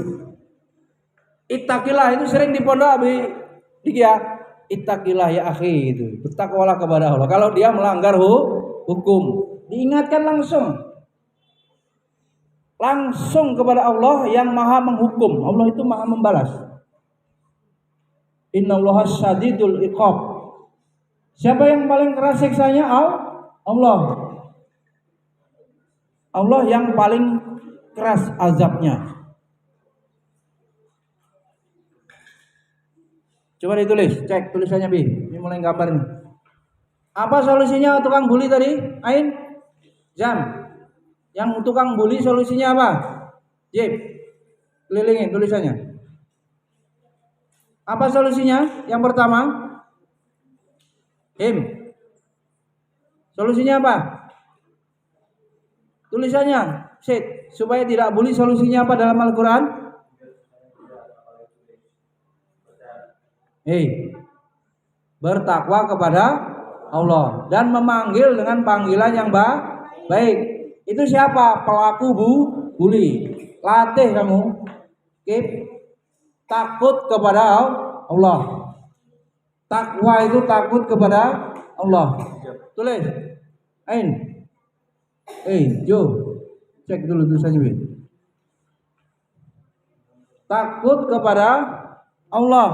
Ittaqillah itu sering di pondok Abi ya. Ittaqillah ya akhi itu. Bertakwalah kepada Allah. Kalau dia melanggar hukum, diingatkan langsung kepada Allah yang Maha menghukum. Allah itu Maha membalas. Innallaha syadidul iqab. Siapa yang paling keras siksanya? Allah. Allah yang paling keras azabnya. Coba ditulis, cek tulisannya Bi. Ini mulai gambar nih. Apa solusinya tukang bully tadi? Ain? Jam. Yang tukang bully solusinya apa? Jip. Kelilingin tulisannya. Apa solusinya? Yang pertama, solusinya apa? Tulisannya, supaya tidak bully solusinya apa dalam Al-Quran? Bertakwa kepada Allah dan memanggil dengan panggilan yang baik. Itu siapa? Pelaku bully. Latih kamu. Takut kepada Allah. Takwa itu takut kepada Allah. Tulis. Jo. Cek dulu tulisannya. takut kepada Allah.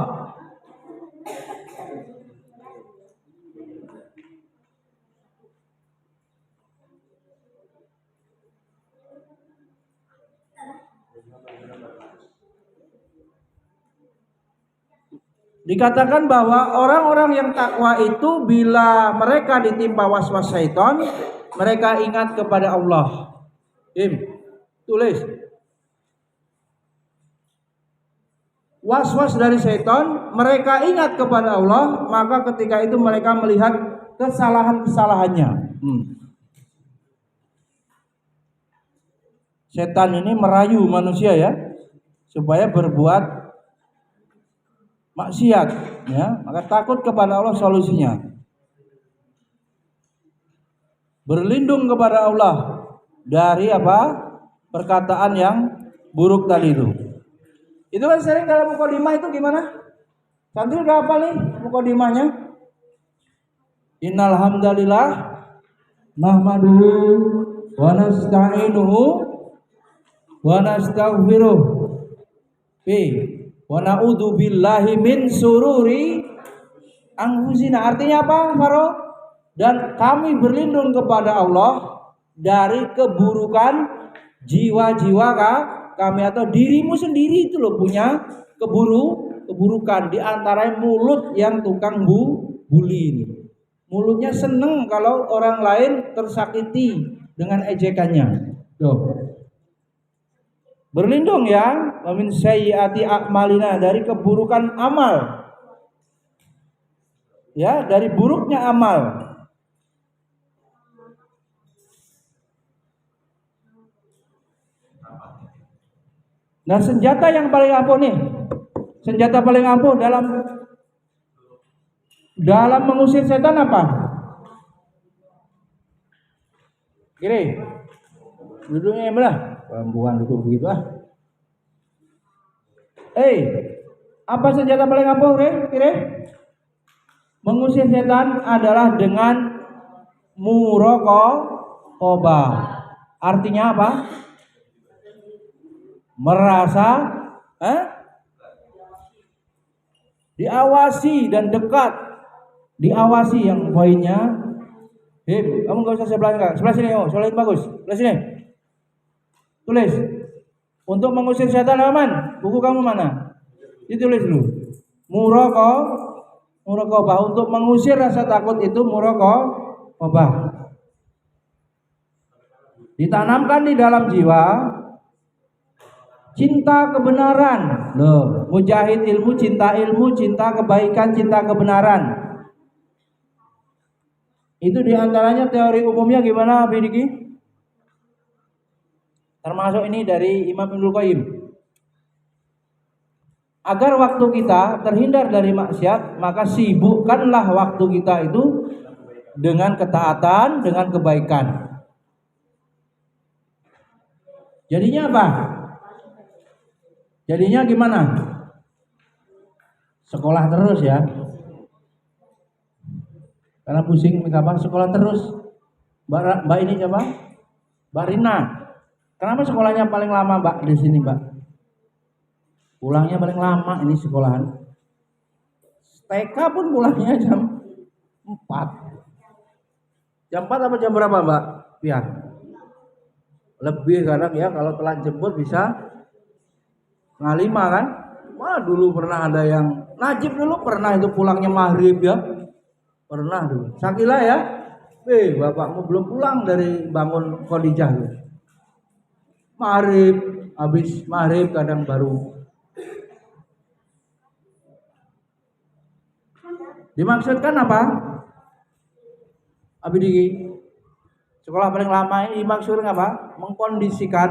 Dikatakan bahwa orang-orang yang takwa itu bila mereka ditimpa was-was syaitan, mereka ingat kepada Allah. Tulis. Was-was dari syaitan, mereka ingat kepada Allah, maka ketika itu mereka melihat kesalahan-kesalahannya. Setan ini merayu manusia ya, supaya berbuat maksiat, ya, maka takut kepada Allah solusinya. Berlindung kepada Allah dari apa? Perkataan yang buruk tadi itu. Itu kan sering dalam mukadimah itu gimana? Santri udah apa nih mukadimahnya? Innal hamdalillah nahmaduhu wa nasta'inuhu wa nastaghfiruh. Wa na'udzu billahi min sururi anfusina. Artinya apa, Faro? Dan kami berlindung kepada Allah dari keburukan jiwa-jiwa kami atau dirimu sendiri itu loh punya keburukan, di antara mulut yang tukang bully. Mulutnya seneng kalau orang lain tersakiti dengan ejekannya. Tuh. Berlindung ya, min sayyiati a'malina, dari keburukan amal. Ya, dari buruknya amal. Nah, senjata yang paling ampuh nih. Senjata paling ampuh dalam mengusir setan apa? Kiri. Duduknya belah. Perempuan duduk begitu ah. Apa senjata paling ampuh, Kire? Mengusir setan adalah dengan muraqabah. Artinya apa? Merasa diawasi dan dekat. Diawasi yang poinnya. Kamu gak usah sebelah sini. Soalnya bagus. Sebelah sini. Tulis. Untuk mengusir setan aman. Buku kamu mana? Ditulis dulu. Muraqabah. Untuk mengusir rasa takut itu muraqabah. Ditanamkan di dalam jiwa cinta kebenaran. Loh, mujahid ilmu, cinta kebaikan, cinta kebenaran. Itu diantaranya teori umumnya gimana, Bidiki? Termasuk ini dari Imam Ibnul Qayyim. Agar waktu kita terhindar dari maksiat, maka sibukkanlah waktu kita itu dengan ketaatan, dengan kebaikan. Jadinya apa? Jadinya gimana? Sekolah terus ya. Karena pusing apa? Sekolah terus. Mbak ini siapa? Mbak Rina. Kenapa sekolahnya paling lama, Mbak, di sini, Mbak? Pulangnya paling lama ini sekolahan. TK pun pulangnya jam 4. Jam 4 apa jam berapa, Mbak? Ya. Lebih kadang ya, kalau telat jemput bisa 4:30 kan? Wah, dulu pernah ada yang Najib dulu pernah itu pulangnya maghrib ya. Pernah dulu. Sakila ya. Bapakmu belum pulang dari bangun Khadijah ya. Maghrib, habis maghrib kadang baru. Dimaksudkan apa? Abidi sekolah paling lama ini dimaksudkan apa? Mengkondisikan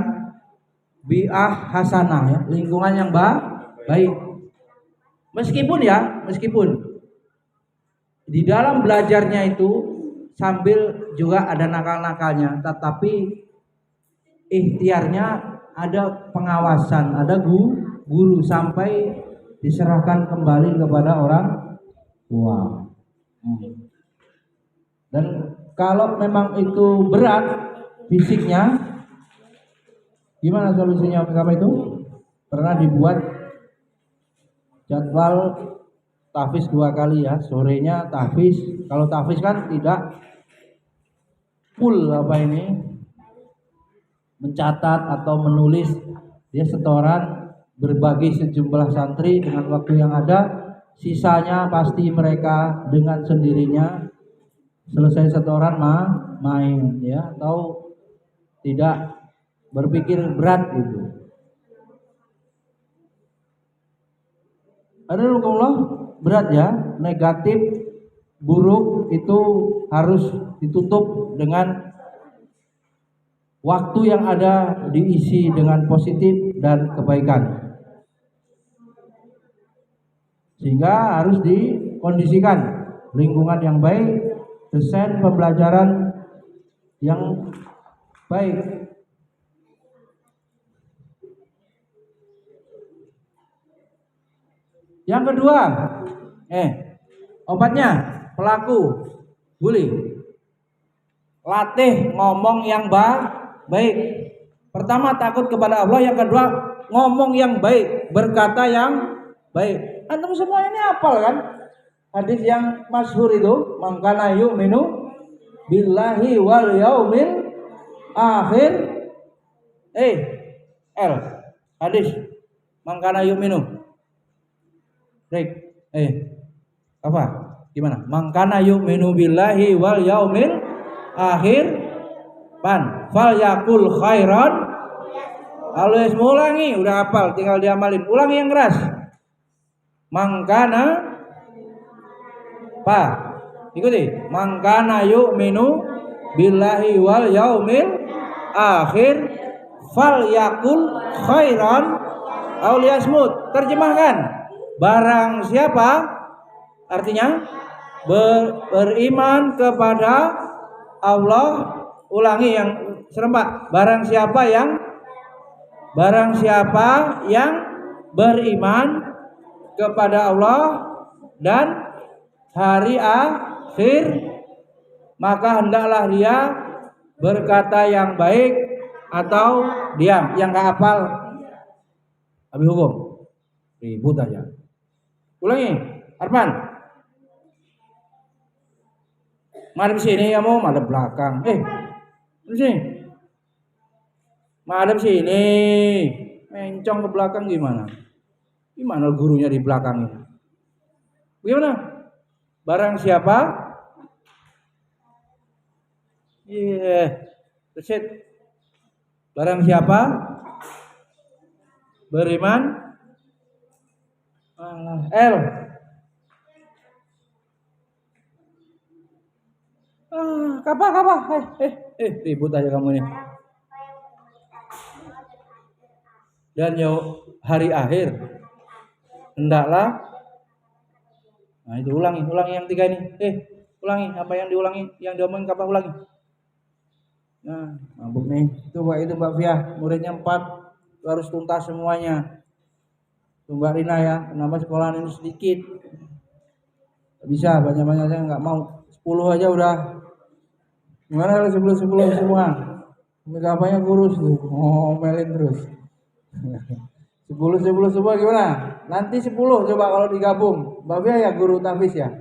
bi'ah hasanah ya, lingkungan yang baik. Meskipun di dalam belajarnya itu sambil juga ada nakal-nakalnya, tetapi ikhtiarnya ada pengawasan, ada guru sampai diserahkan kembali kepada orang tua. Dan kalau memang itu berat fisiknya, gimana solusinya? Apa itu? Pernah dibuat jadwal tahfiz 2 kali ya, sorenya tahfiz. Kalau tahfiz kan tidak full mencatat atau menulis, dia setoran berbagi sejumlah santri dengan waktu yang ada, sisanya pasti mereka dengan sendirinya selesai setoran main ya, atau tidak berpikir berat gitu. Ada Allah berat ya, negatif buruk itu harus ditutup dengan waktu yang ada diisi dengan positif dan kebaikan. Sehingga harus dikondisikan lingkungan yang baik, desain pembelajaran yang baik. Yang kedua, obatnya pelaku bully. Latih ngomong yang baik. Pertama takut kepada Allah, yang kedua ngomong yang baik, berkata yang baik. Antum semua ini hafal kan? Hadis yang masyhur itu, man kana yu'minu billahi wal yaumil akhir. Hadis man kana yu'minu. Baik. Apa? Gimana? Man kana yu'minu billahi wal yaumil akhir fal yakul khairan. Kalau ulangi, udah hafal, tinggal diamalin. Ulangi yang keras. Mangkana ikuti, mangkana yu'minu billahi wal yaumil akhir fal yakul khairan aw liyasmut. Terjemahkan, barang siapa, artinya beriman kepada Allah. Ulangi yang serempak, barang siapa yang beriman kepada Allah dan hari akhir, maka hendaklah dia berkata yang baik atau diam. Yang gak hafal habis hukum, ribut aja. Ulangi, Arfan. Madep sini kamu, madep belakang. Sini. Madep sini. Mencong ke belakang gimana? Gimana gurunya di belakang ini? Bagaimana? Barang siapa? Barang siapa beriman, ribut aja kamu ini. Dan hari akhir hendaklah. Nah itu ulangi yang 3 ini. Ulangi apa yang diulangi, yang diomongin kapal ulangi. Nah, mabuk nih. Itu Mbak Fia, muridnya 4, harus tuntas semuanya. Itu Mbak Rina ya, kenapa sekolahan ini sedikit? Gak bisa, banyak-banyak saya nggak mau. 10 aja udah. Gimana kalau 10 semua? Kapalnya kurus tuh, ngomelin terus. 10 semua gimana? Nanti 10 coba kalau digabung. Mbak Fia ya guru tahfiz ya.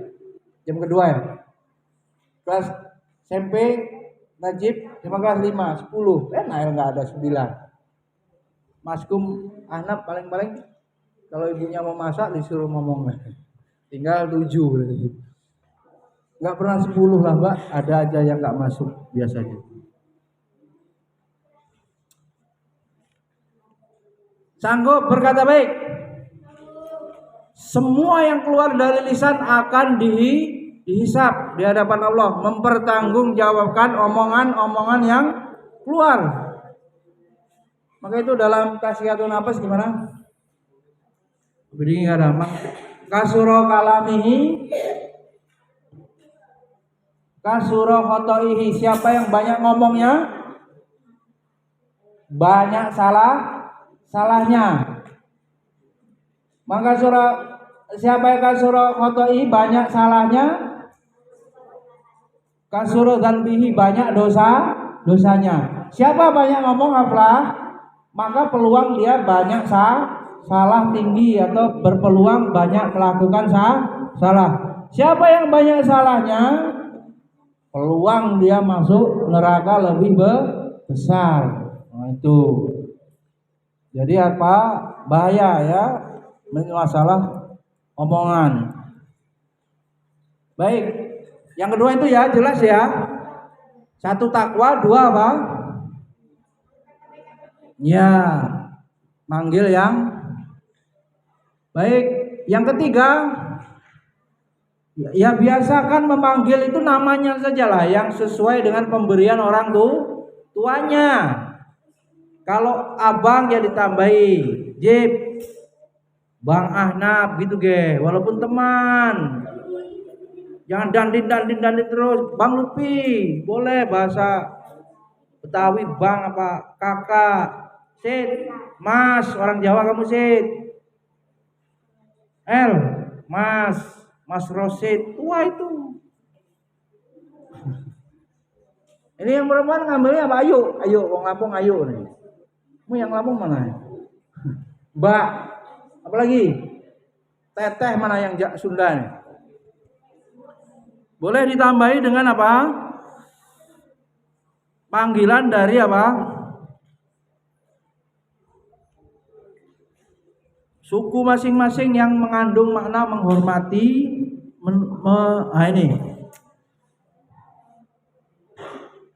Jam kedua ya. Kelas SMP Najib cuma kelas 5, 10. Nail enggak ada 9. Maskum Ahnaf paling-paling kalau ibunya mau masak disuruh ngomong. Tinggal 7 berarti. Enggak pernah 10 lah, Mbak. Ada aja yang enggak masuk biasanya. Sanggup berkata baik. Semua yang keluar dari lisan akan dihisab di hadapan Allah, mempertanggungjawabkan omongan-omongan yang keluar. Maka itu dalam tasyiatun nafas gimana? Berdiri enggak ada. Kasuro kalamihi, kasuro khotoihi. Siapa yang banyak ngomongnya, banyak salahnya. Maka siapa yang kasuro khotoihi, banyak salahnya. Kasuro dzanbihi, banyak dosanya. Siapa banyak ngomong aflah, maka peluang dia banyak salah tinggi atau berpeluang banyak melakukan salah. Siapa yang banyak salahnya, peluang dia masuk neraka lebih besar. Nah, itu. Jadi apa? Bahaya ya masalah omongan. Baik. Yang kedua itu ya jelas ya. Satu takwa, dua apa? Ya, manggil yang baik. Yang ketiga, ya biasakan memanggil itu namanya saja lah yang sesuai dengan pemberian orang tuanya. Kalau abang ya ditambahi Jip, Bang Ahnab gitu ge, walaupun teman. Jangan dandin terus. Bang Lupi, boleh bahasa Betawi bang apa kakak. Sid, Mas, orang Jawa kamu Sid. Mas Rosid, tua itu. Ini yang perempuan ngambilnya apa? Ayo, wong Lampung ayo nih. Kamu yang Lampung mana? Mbak, apalagi? Teteh mana yang Sunda nih? Boleh ditambahi dengan apa? Panggilan dari apa? Suku masing-masing yang mengandung makna menghormati. Ini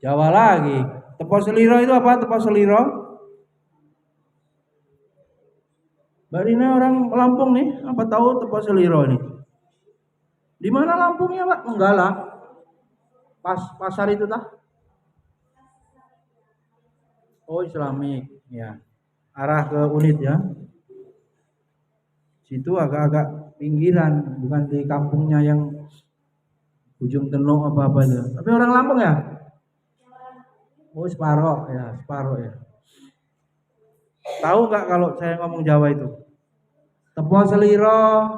Jawa lagi. Tepo seliro itu apa? Tepo seliro? Mbak Rina orang Lampung nih, apa tahu tepo seliro nih? Di mana Lampungnya, Pak? Enggak lah. Pasar itu tah? Oh, Islamik, ya. Arah ke Unit ya. Situ agak-agak pinggiran, bukan di kampungnya yang ujung tenung apa-apa itu. Tapi orang Lampung ya? Oh, separoh ya. Tahu nggak kalau saya ngomong Jawa itu? Tepo seliro,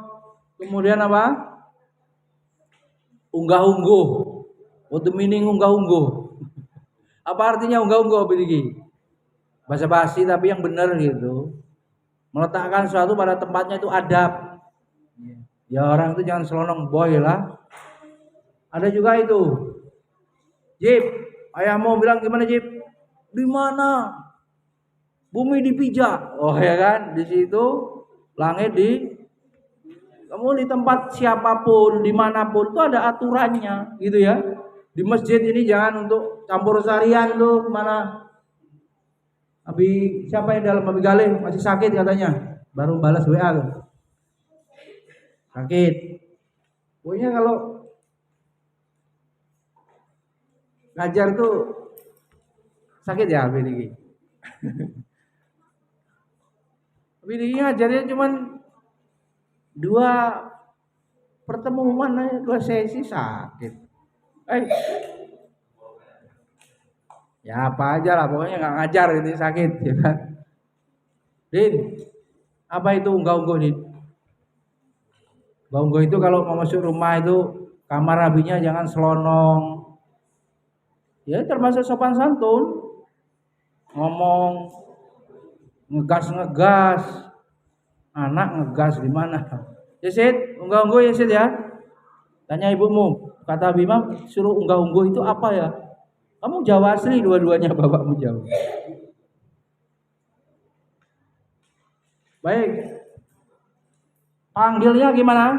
kemudian apa? Unggah-ungguh. What the meaning unggah-ungguh? Apa artinya unggah-ungguh begini? Bahasa basi tapi yang benar gitu. Meletakkan sesuatu pada tempatnya itu adab. Ya orang itu jangan selonong boy lah. Ada juga itu. Jip, ayah mau bilang gimana Jip? Di mana? Bumi dipijak. Oh ya kan, di situ langit kamu di tempat siapapun, dimanapun itu ada aturannya, gitu ya. Di masjid ini jangan untuk campur sarian tuh kemana. Siapa yang dalam Abi Galih masih sakit katanya, baru balas WA tuh. Sakit. Pokoknya kalau ngajar tuh sakit ya Abi Diki. Abi Diki ngajarnya cuman 2 pertemuan aja, 2 sesi sakit. Ya apa aja lah, pokoknya nggak ngajar gitu sakit ya kan. Din, apa itu unggah-ungguh Din? Unggah-ungguh itu kalau mau masuk rumah itu kamar abinya jangan selonong. Ya termasuk sopan santun. Ngomong ngegas. Anak ngegas gimana? Ya Sid, unggah-ungguh ya Sid ya. Tanya ibumu, kata Bima suruh unggah-ungguh itu apa ya? Kamu Jawa asli dua-duanya bapakmu Jawa. Baik. Panggilnya gimana?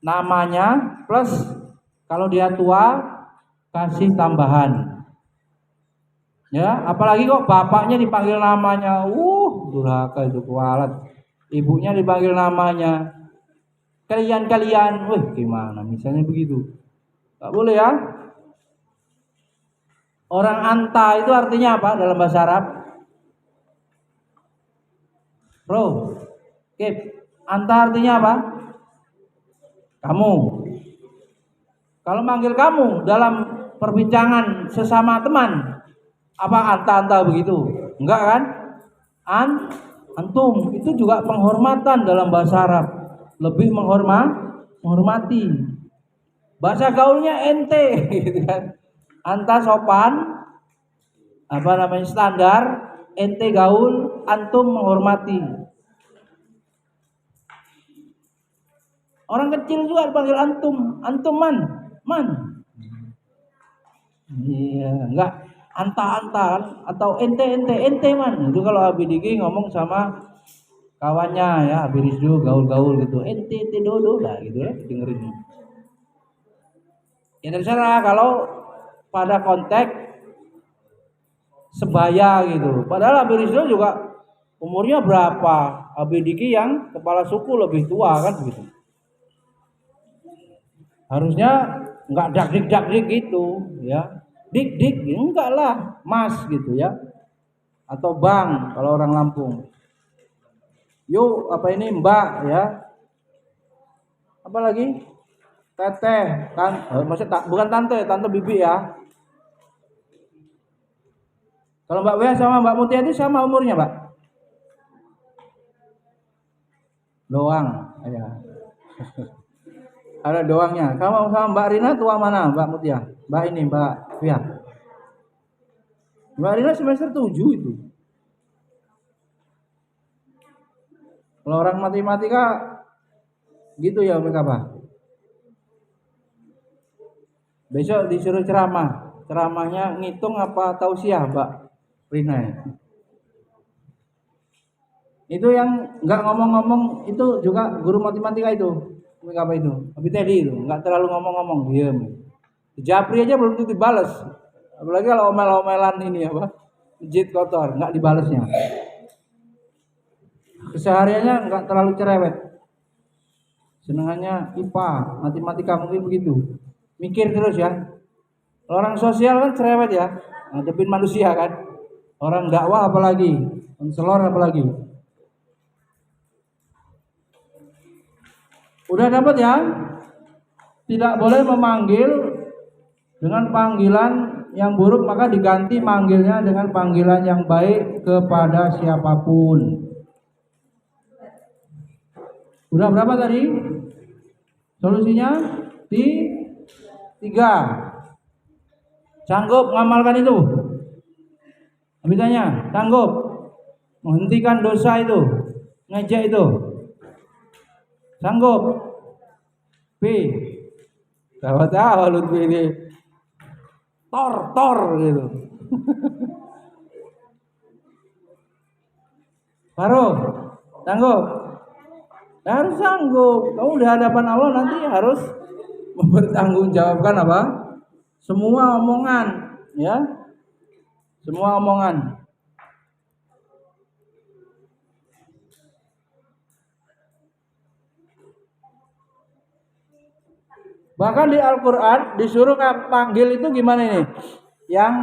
Namanya plus kalau dia tua kasih tambahan. Ya, apalagi kok bapaknya dipanggil namanya. Durhaka itu kualat. Ibunya dipanggil namanya. Kalian, gimana? Misalnya begitu. Enggak boleh ya. Orang anta itu artinya apa dalam bahasa Arab? Bro, anta artinya apa? Kamu. Kalau manggil kamu dalam perbincangan sesama teman, apa anta begitu? Enggak kan? Antum itu juga penghormatan dalam bahasa Arab. Lebih menghormati. Bahasa gaulnya ente gitu kan. Anta sopan, standar, ente gaul, antum menghormati. Orang kecil juga dipanggil antum, antum man, man. Iya, enggak anta-anta atau ente man. Itu kalau Abidiki ngomong sama kawannya ya, Abirisdu gaul-gaul gitu. Ente dodo lah gitu ya, dengerin. Ya terserah kalau pada konteks sebaya gitu. Padahal Abirisdu juga umurnya berapa? Abidiki yang kepala suku lebih tua kan gitu. Harusnya enggak dak-dik gitu ya. Dik enggak lah, mas gitu ya. Atau bang kalau orang Lampung. Yuk apa ini mbak ya. Apa lagi? Teteh, maksudnya bukan tante bibi ya. Kalau Mbak Wea sama Mbak Mutia itu sama umurnya, Mbak? Doang, ya. Ada doangnya. Kamu sama Mbak Rina tua mana, Mbak Mutia? Mbak ini, Mbak Wea. Mbak Rina semester 7 itu. Kalau orang matematika gitu ya, mereka apa? Besok disuruh ceramah. Ceramahnya ngitung apa tausiah, Mbak Rina. Itu yang nggak ngomong-ngomong itu juga guru matematika itu. Apa itu? Tapi tadi itu nggak terlalu ngomong-ngomong, diam. Japri aja belum tentu dibalas. Apalagi kalau omel-omelan ini apa? Jit kotor, nggak dibalasnya. Kesehariannya nggak terlalu cerewet. Senangannya IPA, matematika mungkin begitu. Mikir terus ya. Orang sosial kan cerewet ya, ngadepin manusia kan. Orang dakwah apalagi, konselor apalagi. Udah dapat ya? Tidak boleh memanggil dengan panggilan yang buruk, maka diganti manggilnya dengan panggilan yang baik kepada siapapun. Udah berapa tadi? Solusinya 3. Sanggup mengamalkan itu? Abidanya, sanggup menghentikan dosa itu, ngejek itu? Sanggup? B. Tahu Lutfi ini tor gitu. Baru sanggup? Harus sanggup. Kamu di hadapan Allah nanti harus mempertanggungjawabkan apa? Semua omongan, ya. Semua omongan. Bahkan di Al-Quran disuruh panggil itu gimana ini? Yang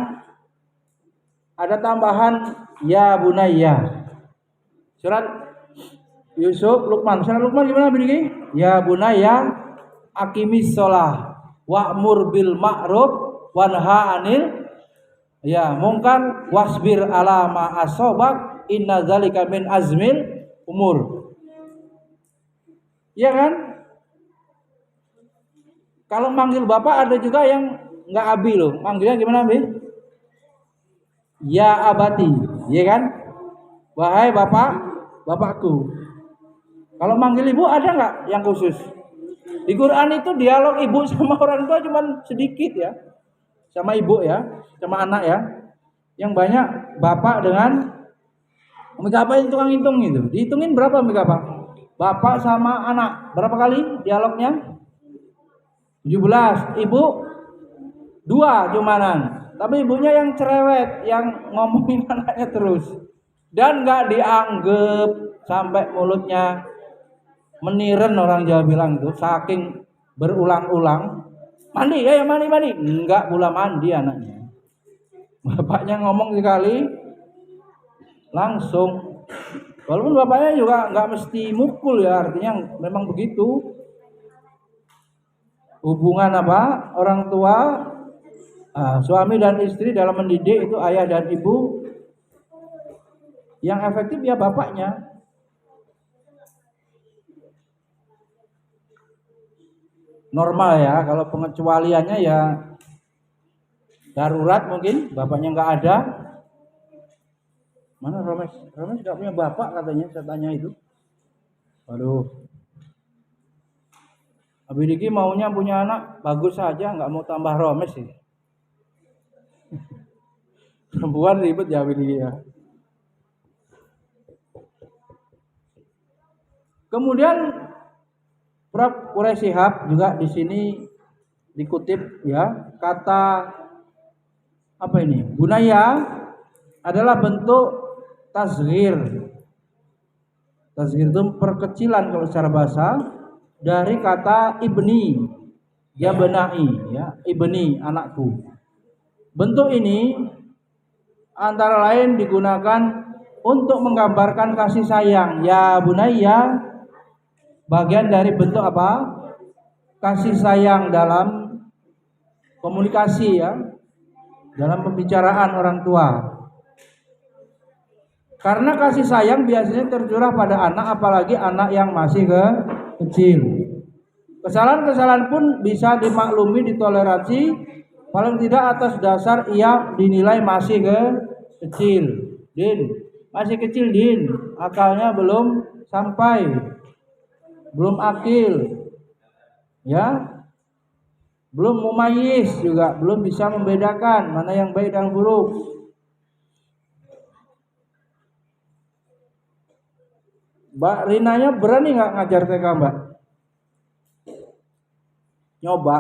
ada tambahan ya bunayya. Surat Yusuf, Luqman. Surat Luqman gimana begini? Ya bunayya aqimis shalah wa'mur bil ma'ruf wanha 'anil ya mungkar wasbir ala ma asobak inna zalika min azmil umur. Iya kan? Kalau manggil bapak ada juga yang nggak abi loh. Manggilnya gimana abi? Ya abati, iya kan? Wahai bapak, bapakku. Kalau manggil ibu ada nggak yang khusus? Di Quran itu dialog ibu sama orang tua cuma sedikit ya, sama ibu ya, sama anak ya. Yang banyak bapak dengan apa yang tukang hitung itu. Dihitungin berapa apa? Bapak sama anak berapa kali dialognya? 17, ibu 2 cumanan. Tapi ibunya yang cerewet, yang ngomongin anaknya terus. Dan nggak dianggap sampai mulutnya meniren, orang Jawa bilang itu, saking berulang-ulang. Mandi ya, mandi. Enggak pula mandi anaknya. Bapaknya ngomong sekali langsung. Walaupun bapaknya juga nggak mesti mukul ya, artinya memang begitu. Hubungan apa orang tua, suami dan istri dalam mendidik itu ayah dan ibu, yang efektif ya bapaknya. Normal ya, kalau pengecualiannya ya darurat mungkin bapaknya nggak ada. Mana Romes nggak punya bapak katanya, saya tanya itu. Waduh. Abi Diki maunya punya anak bagus saja, nggak mau tambah romes sih. Perempuan ribet ya Abi Diki ya. Kemudian Prof. Quraisy Shihab juga di sini dikutip ya, kata apa ini? Bunaya adalah bentuk tasghir. Tasghir itu perkecilan kalau secara bahasa dari kata ibni, ya benai, ya ibni anakku. Bentuk ini antara lain digunakan untuk menggambarkan kasih sayang. Ya bunaya bagian dari bentuk apa? Kasih sayang dalam komunikasi ya, dalam pembicaraan orang tua. Karena kasih sayang biasanya tercurah pada anak, apalagi anak yang masih kecil. Kesalahan-kesalahan pun bisa dimaklumi, ditoleransi, paling tidak atas dasar ia dinilai masih kecil. Din, masih kecil Din, akalnya belum sampai, belum akil, ya, belum mumayyiz juga, belum bisa membedakan mana yang baik dan buruk. Mbak Rinanya berani nggak ngajar TK Mbak? Nyoba,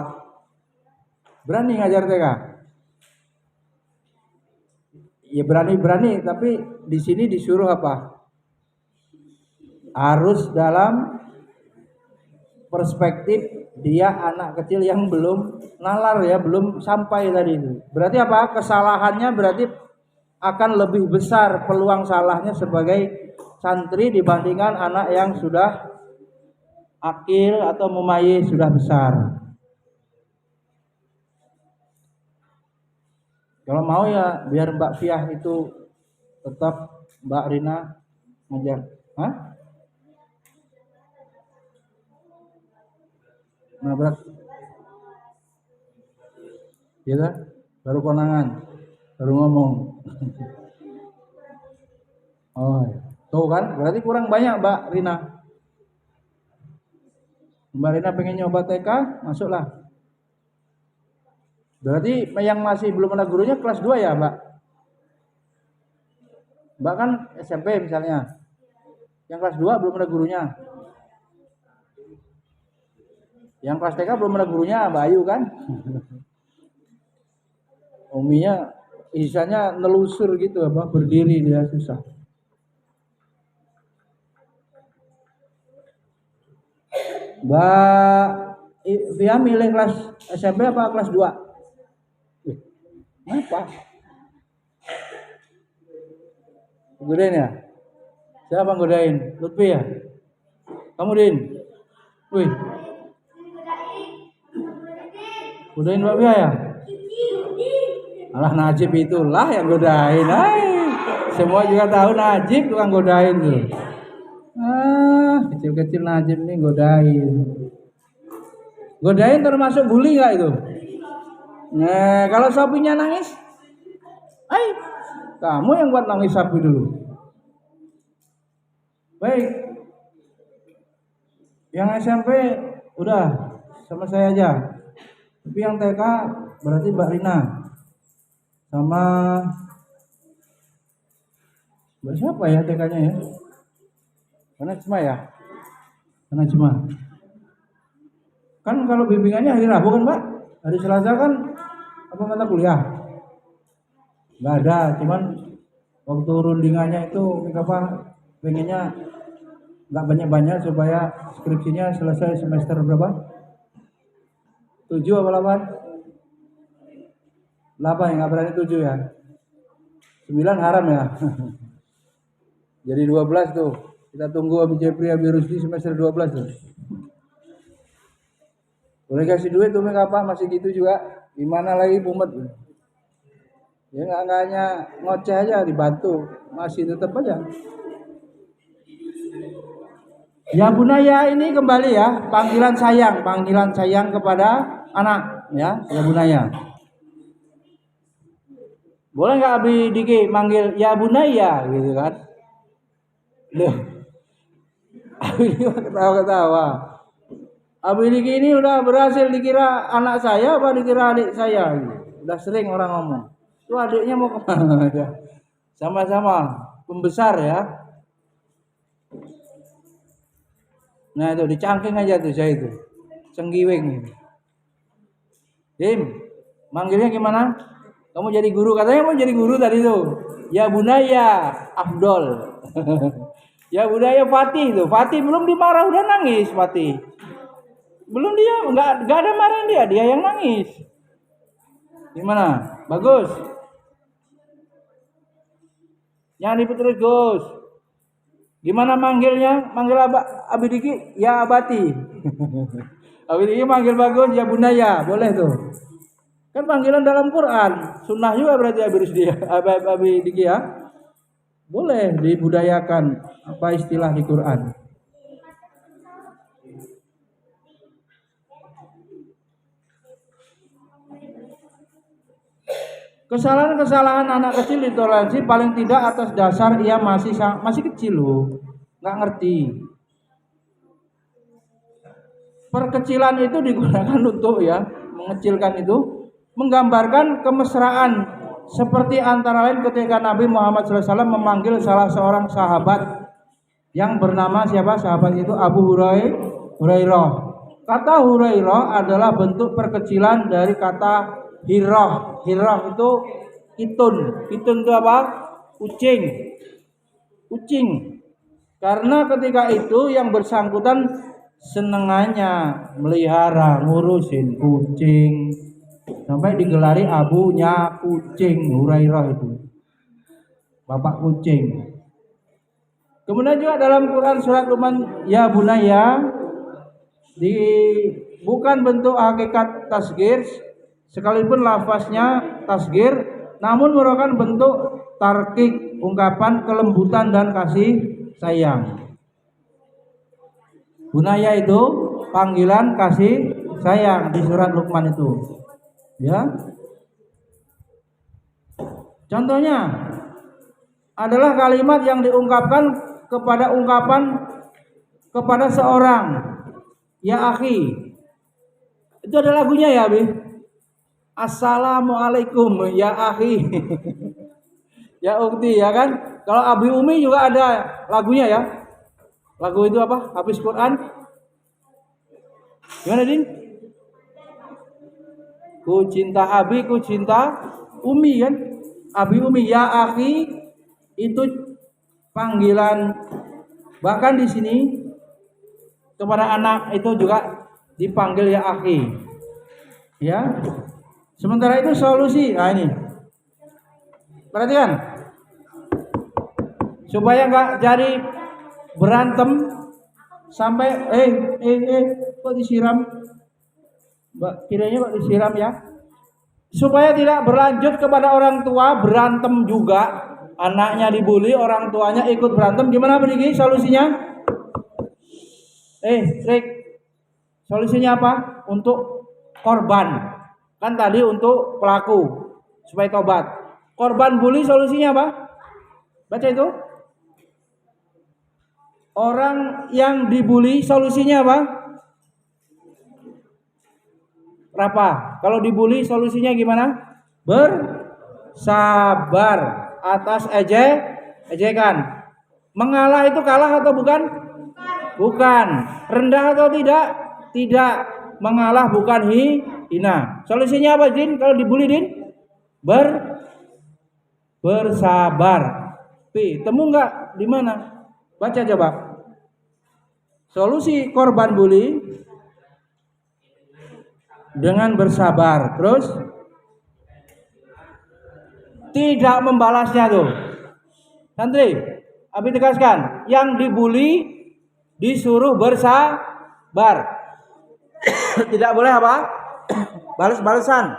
berani ngajar TK? Ya berani, tapi di sini disuruh apa? Harus dalam perspektif dia anak kecil yang belum nalar ya, belum sampai tadi itu. Berarti apa? Kesalahannya berarti akan lebih besar peluang salahnya sebagai santri dibandingkan anak yang sudah akil atau mumayyiz, sudah besar. Kalau mau ya biar Mbak Fiah itu tetap Mbak Rina ngajar. Hah? Nabrak. Ya kan? Baru konangan, baru ngomong. Oh, ya. Tuh kan? Berarti kurang banyak Mbak Rina. Mbak Rina pengen nyoba TK, masuklah. Berarti yang masih belum ada gurunya kelas 2 ya, Mbak? Mbak kan SMP misalnya. Yang kelas 2 belum ada gurunya. Yang kelas TK belum ada gurunya, Mbak Ayu kan? Uminya isanya nelusur gitu apa, berdiri dia susah. Mbak Fia milih kelas SMP apa kelas 2? Kenapa? Godain ya? Siapa godain? Lutfi ya? Kamu Din? Wih. Godain Mbak Fia ya? Alah Najib itulah yang godain. Semua juga tahu Najib tukang godain tuh. Kecil-kecil Najib nih godain. Godain termasuk bully nggak itu? Nah, kalau sapinya nangis, kamu yang buat nangis sapi dulu. Baik. Yang SMP udah sama saya aja. Tapi yang TK berarti Mbak Rina sama Mbak siapa ya TK-nya ya? Karena cuma ya? Karena cuma. Kan kalau bimbingannya hari Rabu kan Mbak? Hari Selasa kan apa mata kuliah? Nggak ada, cuman waktu rundingannya itu apa? Pengennya nggak banyak-banyak supaya skripsinya selesai semester berapa? 7 apa 8? 8 ya, nggak berani 7 ya. 9 haram ya. Jadi 12 tuh. Kita tunggu Abi Jepri, Abi Rusdi semester 12 tuh. Boleh kasih duit tuh apa masih gitu juga. Gimana lagi mumet. Ya nggak hanya ngoceh aja dibantu, masih tetap aja. Ya Bunaya ini kembali ya, panggilan sayang kepada anak ya Bunaya. Boleh nggak Abi Diki manggil ya Bunaya gitu kan? Loh, Abi ketawa-ketawa. Abidiki ini udah berhasil dikira anak saya apa dikira adik saya. Udah sering orang ngomong. Itu adiknya mau kemana? Sama-sama pembesar ya. Nah itu dicangking aja tuh saya itu. Cenggiwing. Dim, manggilnya gimana? Kamu jadi guru, katanya mau jadi guru tadi tuh. Ya Bunaya Afdol. Ya Bunaya Fatih tuh. Fatih belum dimarah udah nangis Fatih. Belum dia nggak ada marahin dia yang nangis. Gimana? Bagus. Yang ribut terus Gus. Gimana manggilnya? Manggil Abidiki ya Abati. Abidiki manggil bagus ya Bunaya, boleh tuh. Kan panggilan dalam Quran, sunnah juga berarti Abidiki ya. Boleh dibudayakan apa istilah di Quran. Kesalahan-kesalahan anak kecil ditoleransi paling tidak atas dasar ia masih kecil loh, nggak ngerti. Perkecilan itu digunakan untuk ya mengecilkan itu, menggambarkan kemesraan seperti antara lain ketika Nabi Muhammad SAW memanggil salah seorang sahabat yang bernama siapa? Sahabat itu Abu Hurairah. Kata Hurairah adalah bentuk perkecilan dari kata Hirah. Hirah itu itun. Itun itu apa? Kucing. Kucing. Karena ketika itu yang bersangkutan senengannya melihara, ngurusin kucing. Sampai digelari abunya kucing, Hurairah itu. Bapak kucing. Kemudian juga dalam Quran surat Luqman ya Bunaya bukan bentuk hakikat tasgir sekalipun lafaznya tasgir, namun merupakan bentuk tarkik, ungkapan kelembutan dan kasih sayang. Bunaya itu panggilan kasih sayang di surat Luqman itu. Ya. Contohnya adalah kalimat yang diungkapkan kepada seorang, ya akhi. Itu ada lagunya ya, Bi. Assalamualaikum ya akhi. Ya ukti ya kan. Kalau Abi Umi juga ada lagunya ya. Lagu itu apa? Habis Quran. Gimana Din? Ku cinta Abi, ku cinta Umi kan. Abi Umi ya akhi itu panggilan, bahkan di sini kepada anak itu juga dipanggil ya akhi. Ya. Sementara itu solusi, nah ini. Perhatikan. Supaya nggak jadi berantem sampai kok disiram? Mbak, kiranya kok disiram ya? Supaya tidak berlanjut kepada orang tua berantem juga. Anaknya dibully, orang tuanya ikut berantem. Gimana begini solusinya? Rick, solusinya apa? Untuk korban. Kan tadi untuk pelaku supaya tobat. Korban bully solusinya apa? Baca itu. Orang yang dibully solusinya apa? Berapa? Kalau dibully solusinya gimana? Bersabar atas ejekan. Mengalah itu kalah atau bukan? Bukan. Rendah atau tidak? Tidak. Mengalah bukan hina. Solusinya apa, Din? Kalau dibully, Din? Bersabar. Temu nggak? Di mana? Baca coba. Solusi korban bully dengan bersabar. Terus tidak membalasnya tuh. Santri, Abi tegaskan, yang dibully disuruh bersabar. Tidak boleh apa? Balas-balasan.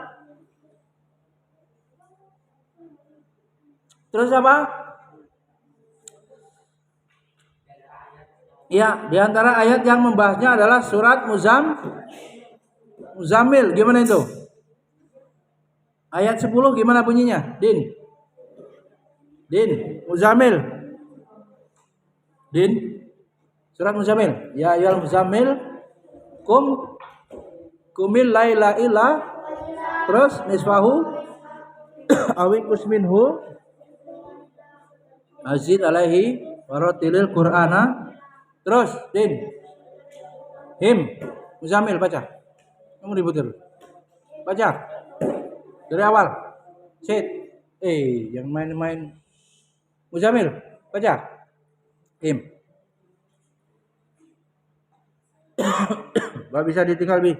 Terus apa? Ya, di antara ayat yang membahasnya adalah surat Muzammil. Gimana itu? Ayat 10 gimana bunyinya? Din, Muzammil. Din, surat Muzammil. Ya ayyuhal Muzammil, kumil laila illa terus nisfahu awikus minhu azid alaihi waratilil qur'ana terus him Muzamil baca. Kamu ribut dulu. Baca dari awal. Sit. Yang main-main. Muzamil baca. Him. Gak bisa ditinggal Bi.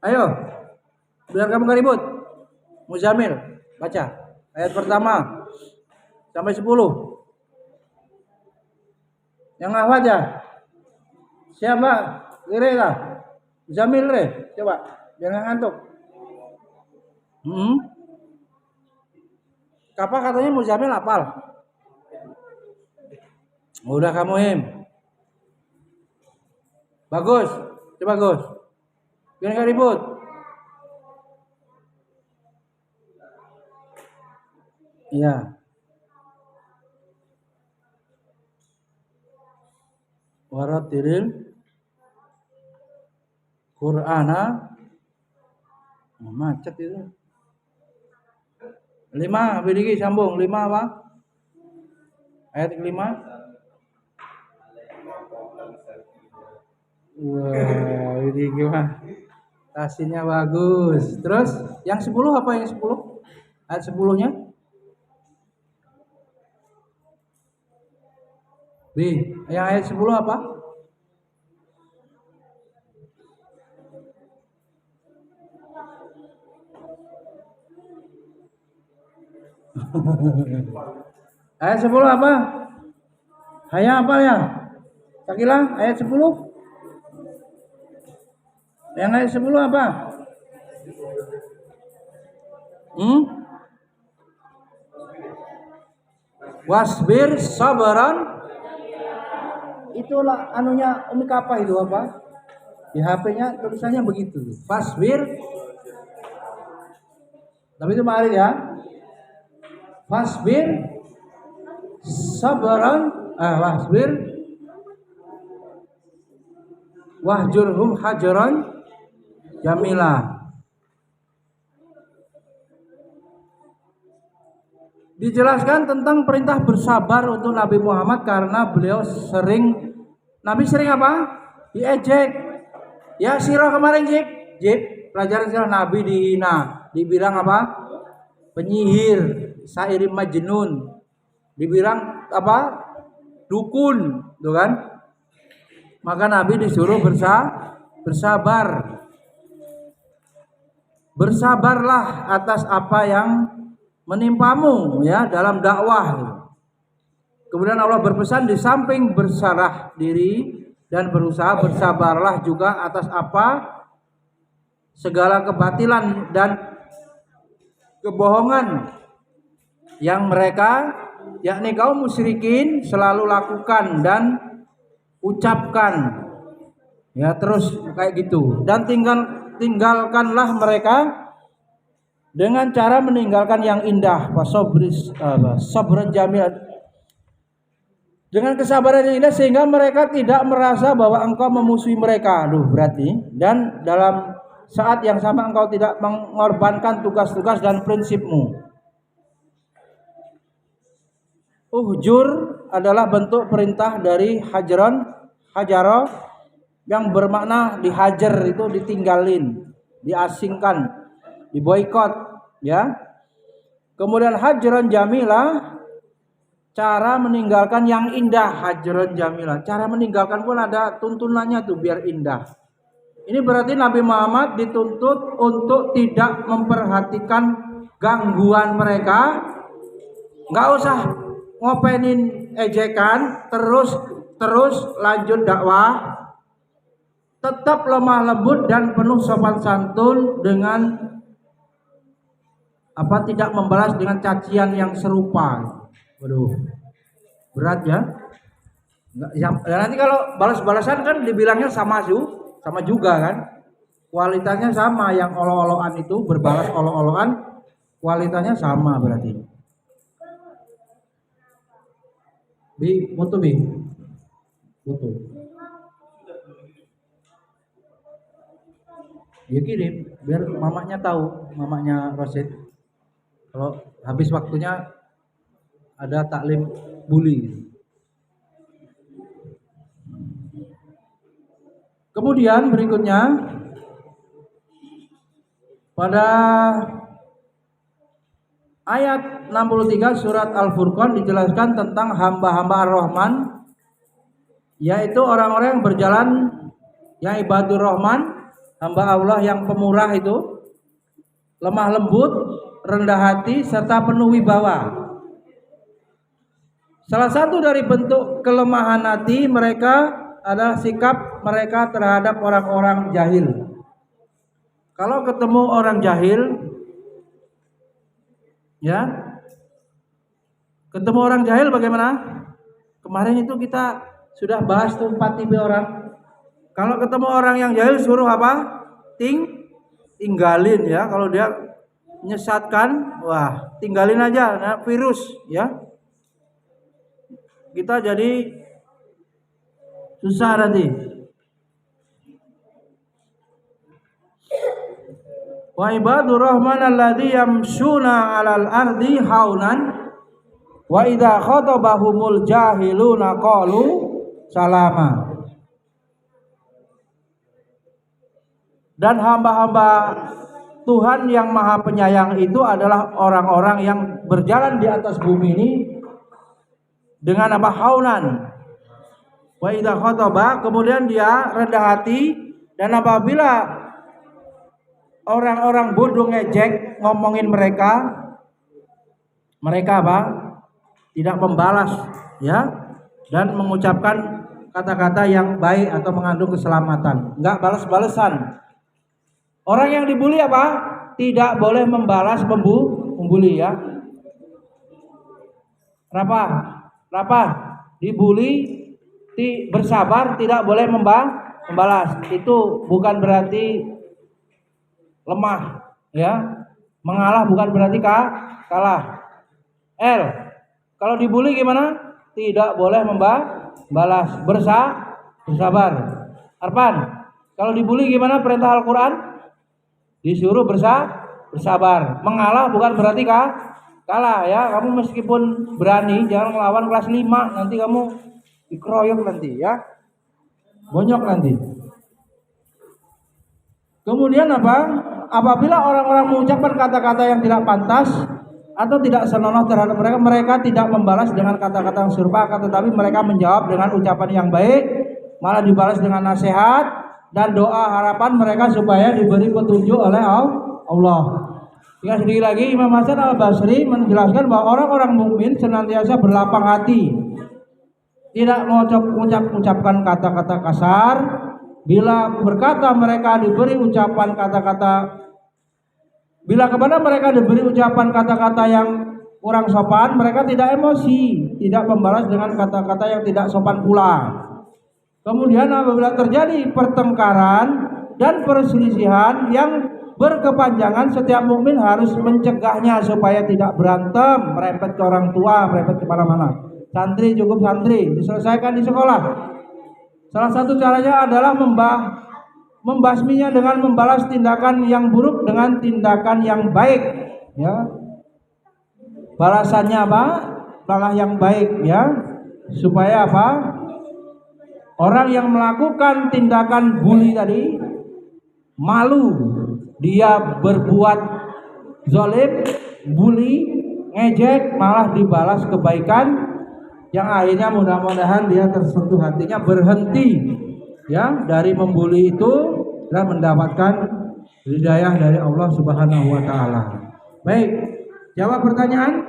Ayo. Biar kamu gak ribut. Muzamil baca. Ayat pertama sampai 10. Yang hafal ya. Siapa? Kira lah. Muzamil re. Coba. Jangan ngantuk. Apa katanya Muzamil hafal? Udah kamu Him. Bagus. Coba bagus. Biar gak ribut. Iya. Waratilil Qur'ana macet itu. 5 berdiri sambung 5 apa? Ayat ke-5. Wah, ini gimana? Tasnya bagus. Terus yang 10 apa yang 10? Ayat 10-nya? Yang ayat 10 apa? Ayat 10 apa? Hayya apa ya? Sakila ayat 10. Yang ayat 10 apa? Wasbir sabaran. Itulah anunya Umi Kapa itu apa? Di HP-nya tulisannya begitu. Fasbir. Tapi itu mari ya. Fasbir sabaran wasbir wahjurhum hajaran jamila. Dijelaskan tentang perintah bersabar untuk Nabi Muhammad karena beliau sering apa? Diejek. Ya sirah kemarin Jip pelajaran sirah Nabi dihina, dibilang apa? Penyihir, sairim majnun, dibilang apa? Dukun, tuh kan? Maka Nabi disuruh bersabar. Bersabarlah atas apa yang menimpamu ya dalam dakwah. Kemudian Allah berpesan di samping berserah diri dan berusaha bersabarlah juga atas apa segala kebatilan dan kebohongan yang mereka yakni kaum musyrikin selalu lakukan dan ucapkan ya terus kayak gitu dan tinggalkanlah mereka dengan cara meninggalkan yang indah sabran jamil dengan kesabaran yang indah sehingga mereka tidak merasa bahwa engkau memusuhi mereka. Berarti dan dalam saat yang sama engkau tidak mengorbankan tugas-tugas dan prinsipmu. Uhjur adalah bentuk perintah dari hajaro yang bermakna dihajar itu ditinggalin, diasingkan, diboikot ya. Kemudian hajron jamilah cara meninggalkan yang indah, hajron jamilah. Cara meninggalkan pun ada tuntunannya tuh biar indah. Ini berarti Nabi Muhammad dituntut untuk tidak memperhatikan gangguan mereka. Enggak usah ngopenin ejekan, terus lanjut dakwah. Tetap lemah lembut dan penuh sopan santun dengan tidak membalas dengan cacian yang serupa. Waduh, berat ya. Nanti kalau balas-balasan kan dibilangnya sama juga kan. Kualitasnya sama, yang olo-oloan itu berbalas olo-oloan kualitasnya sama berarti. Mutu. Dia kirim biar mamanya tahu, mamanya Rosid. Kalau habis waktunya ada taklim bully. Kemudian berikutnya pada ayat 63 surat Al-Furqan dijelaskan tentang hamba-hamba Ar-Rahman, yaitu orang-orang yang berjalan yang ibadur Rahman, hamba Allah yang pemurah itu, lemah lembut, rendah hati serta penuh wibawa. Salah satu dari bentuk kelemahan hati mereka adalah sikap mereka terhadap orang-orang jahil. Kalau ketemu orang jahil, ya, ketemu orang jahil bagaimana? Kemarin itu kita sudah bahas tuh 4 tipe orang. Kalau ketemu orang yang jahil suruh apa? Tinggalin ya. Kalau dia menyesatkan, wah, tinggalin aja, nah, virus ya. Kita jadi susah nanti. Wa ibadur rahman alladzi yamshuna 'alal ardi haunan wa idza khatabahumul jahiluna qalu salama. Dan hamba-hamba Tuhan yang Maha Penyayang itu adalah orang-orang yang berjalan di atas bumi ini dengan apa? Haunan. Wa idza khataba, kemudian dia rendah hati, dan apabila orang-orang bodoh ngejek ngomongin mereka apa? Tidak membalas ya, dan mengucapkan kata-kata yang baik atau mengandung keselamatan. Enggak balas-balesan. Orang yang dibully apa? Tidak boleh membalas membuli ya. Rapah. Dibully bersabar, tidak boleh membalas. Itu bukan berarti lemah ya. Mengalah bukan berarti kalah. Kalau dibully gimana? Tidak boleh membalas, bersabar. Arpan, kalau dibully gimana perintah Al-Qur'an? Disuruh bersabar. Mengalah bukan berarti kalah ya. Kamu meskipun berani jangan melawan kelas 5, nanti kamu dikeroyok nanti ya. Bonyok nanti. Kemudian apa? Apabila orang-orang mengucapkan kata-kata yang tidak pantas atau tidak senonoh terhadap mereka, mereka tidak membalas dengan kata-kata yang serupa, tetapi mereka menjawab dengan ucapan yang baik, malah dibalas dengan nasihat dan doa harapan mereka supaya diberi petunjuk oleh Allah. Yang sedikit lagi, Imam Hasan Al-Basri menjelaskan bahwa orang-orang mukmin senantiasa berlapang hati, tidak mengucapkan kata-kata kasar. Bila berkata mereka diberi ucapan kata-kata, bila kepada mereka diberi ucapan kata-kata yang kurang sopan, mereka tidak emosi, tidak membalas dengan kata-kata yang tidak sopan pula. Kemudian apabila terjadi pertengkaran dan perselisihan yang berkepanjangan, setiap mukmin harus mencegahnya supaya tidak berantem, merempet ke orang tua, merempet kemana-mana. Santri cukup santri, diselesaikan di sekolah. Salah satu caranya adalah membasminya dengan membalas tindakan yang buruk dengan tindakan yang baik ya. Balasannya apa? Malah yang baik ya. Supaya apa? Orang yang melakukan tindakan bully tadi malu, dia berbuat zalim, bully, ngejek, malah dibalas kebaikan, yang akhirnya mudah-mudahan dia tersentuh hatinya, berhenti ya dari membuli itu dan mendapatkan hidayah dari Allah Subhanahu wa taala. Baik, jawab pertanyaan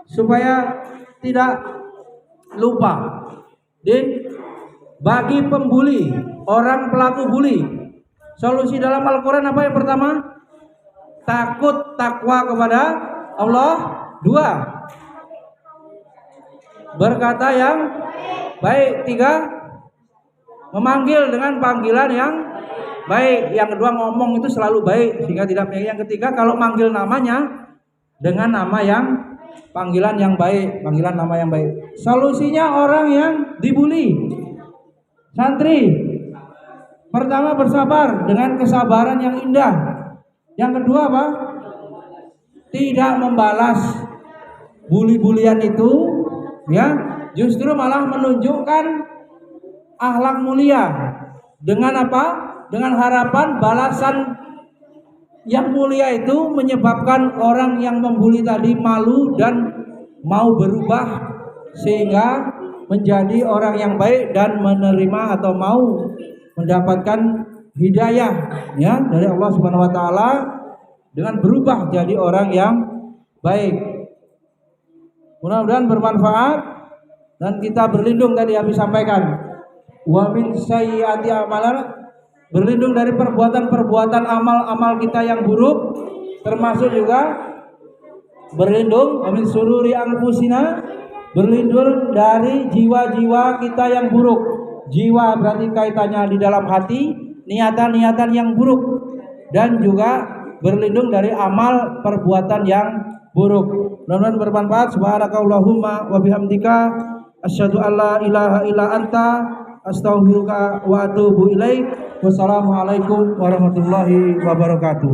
supaya tidak lupa. Bagi pembuli, orang pelaku bully, solusi dalam Al-Qur'an apa yang pertama? Takut, takwa kepada Allah. 2, berkata yang baik. 3, memanggil dengan panggilan yang baik. Yang kedua, ngomong itu selalu baik sehingga tidak baik. Yang ketiga, kalau manggil namanya dengan nama yang panggilan yang baik, panggilan nama yang baik. Solusinya orang yang dibully, santri, Pertama, bersabar dengan kesabaran yang indah. Yang kedua apa? Tidak membalas bully-bulian itu, ya, justru malah menunjukkan akhlak mulia. Dengan apa? Dengan harapan balasan yang mulia itu menyebabkan orang yang membuli tadi malu dan mau berubah sehingga menjadi orang yang baik dan menerima atau mau mendapatkan hidayah, ya, dari Allah Subhanahu wa taala dengan berubah jadi orang yang baik. Mudah-mudahan bermanfaat dan kita berlindung tadi yang disampaikan. Wa min sayyiati a'malana, berlindung dari perbuatan-perbuatan amal-amal kita yang buruk, termasuk juga berlindung wa min sururi anfusina, berlindung dari jiwa-jiwa kita yang buruk. Jiwa berarti kaitannya di dalam hati, niatan-niatan yang buruk, dan juga berlindung dari amal perbuatan yang buruk. Mudah-mudahan bermanfaat. Subhanakallahumma wa bihamdika asyhadu an la ilaha illa anta astaghfiruka wa atubu ilaik. Wassalamualaikum warahmatullahi wabarakatuh.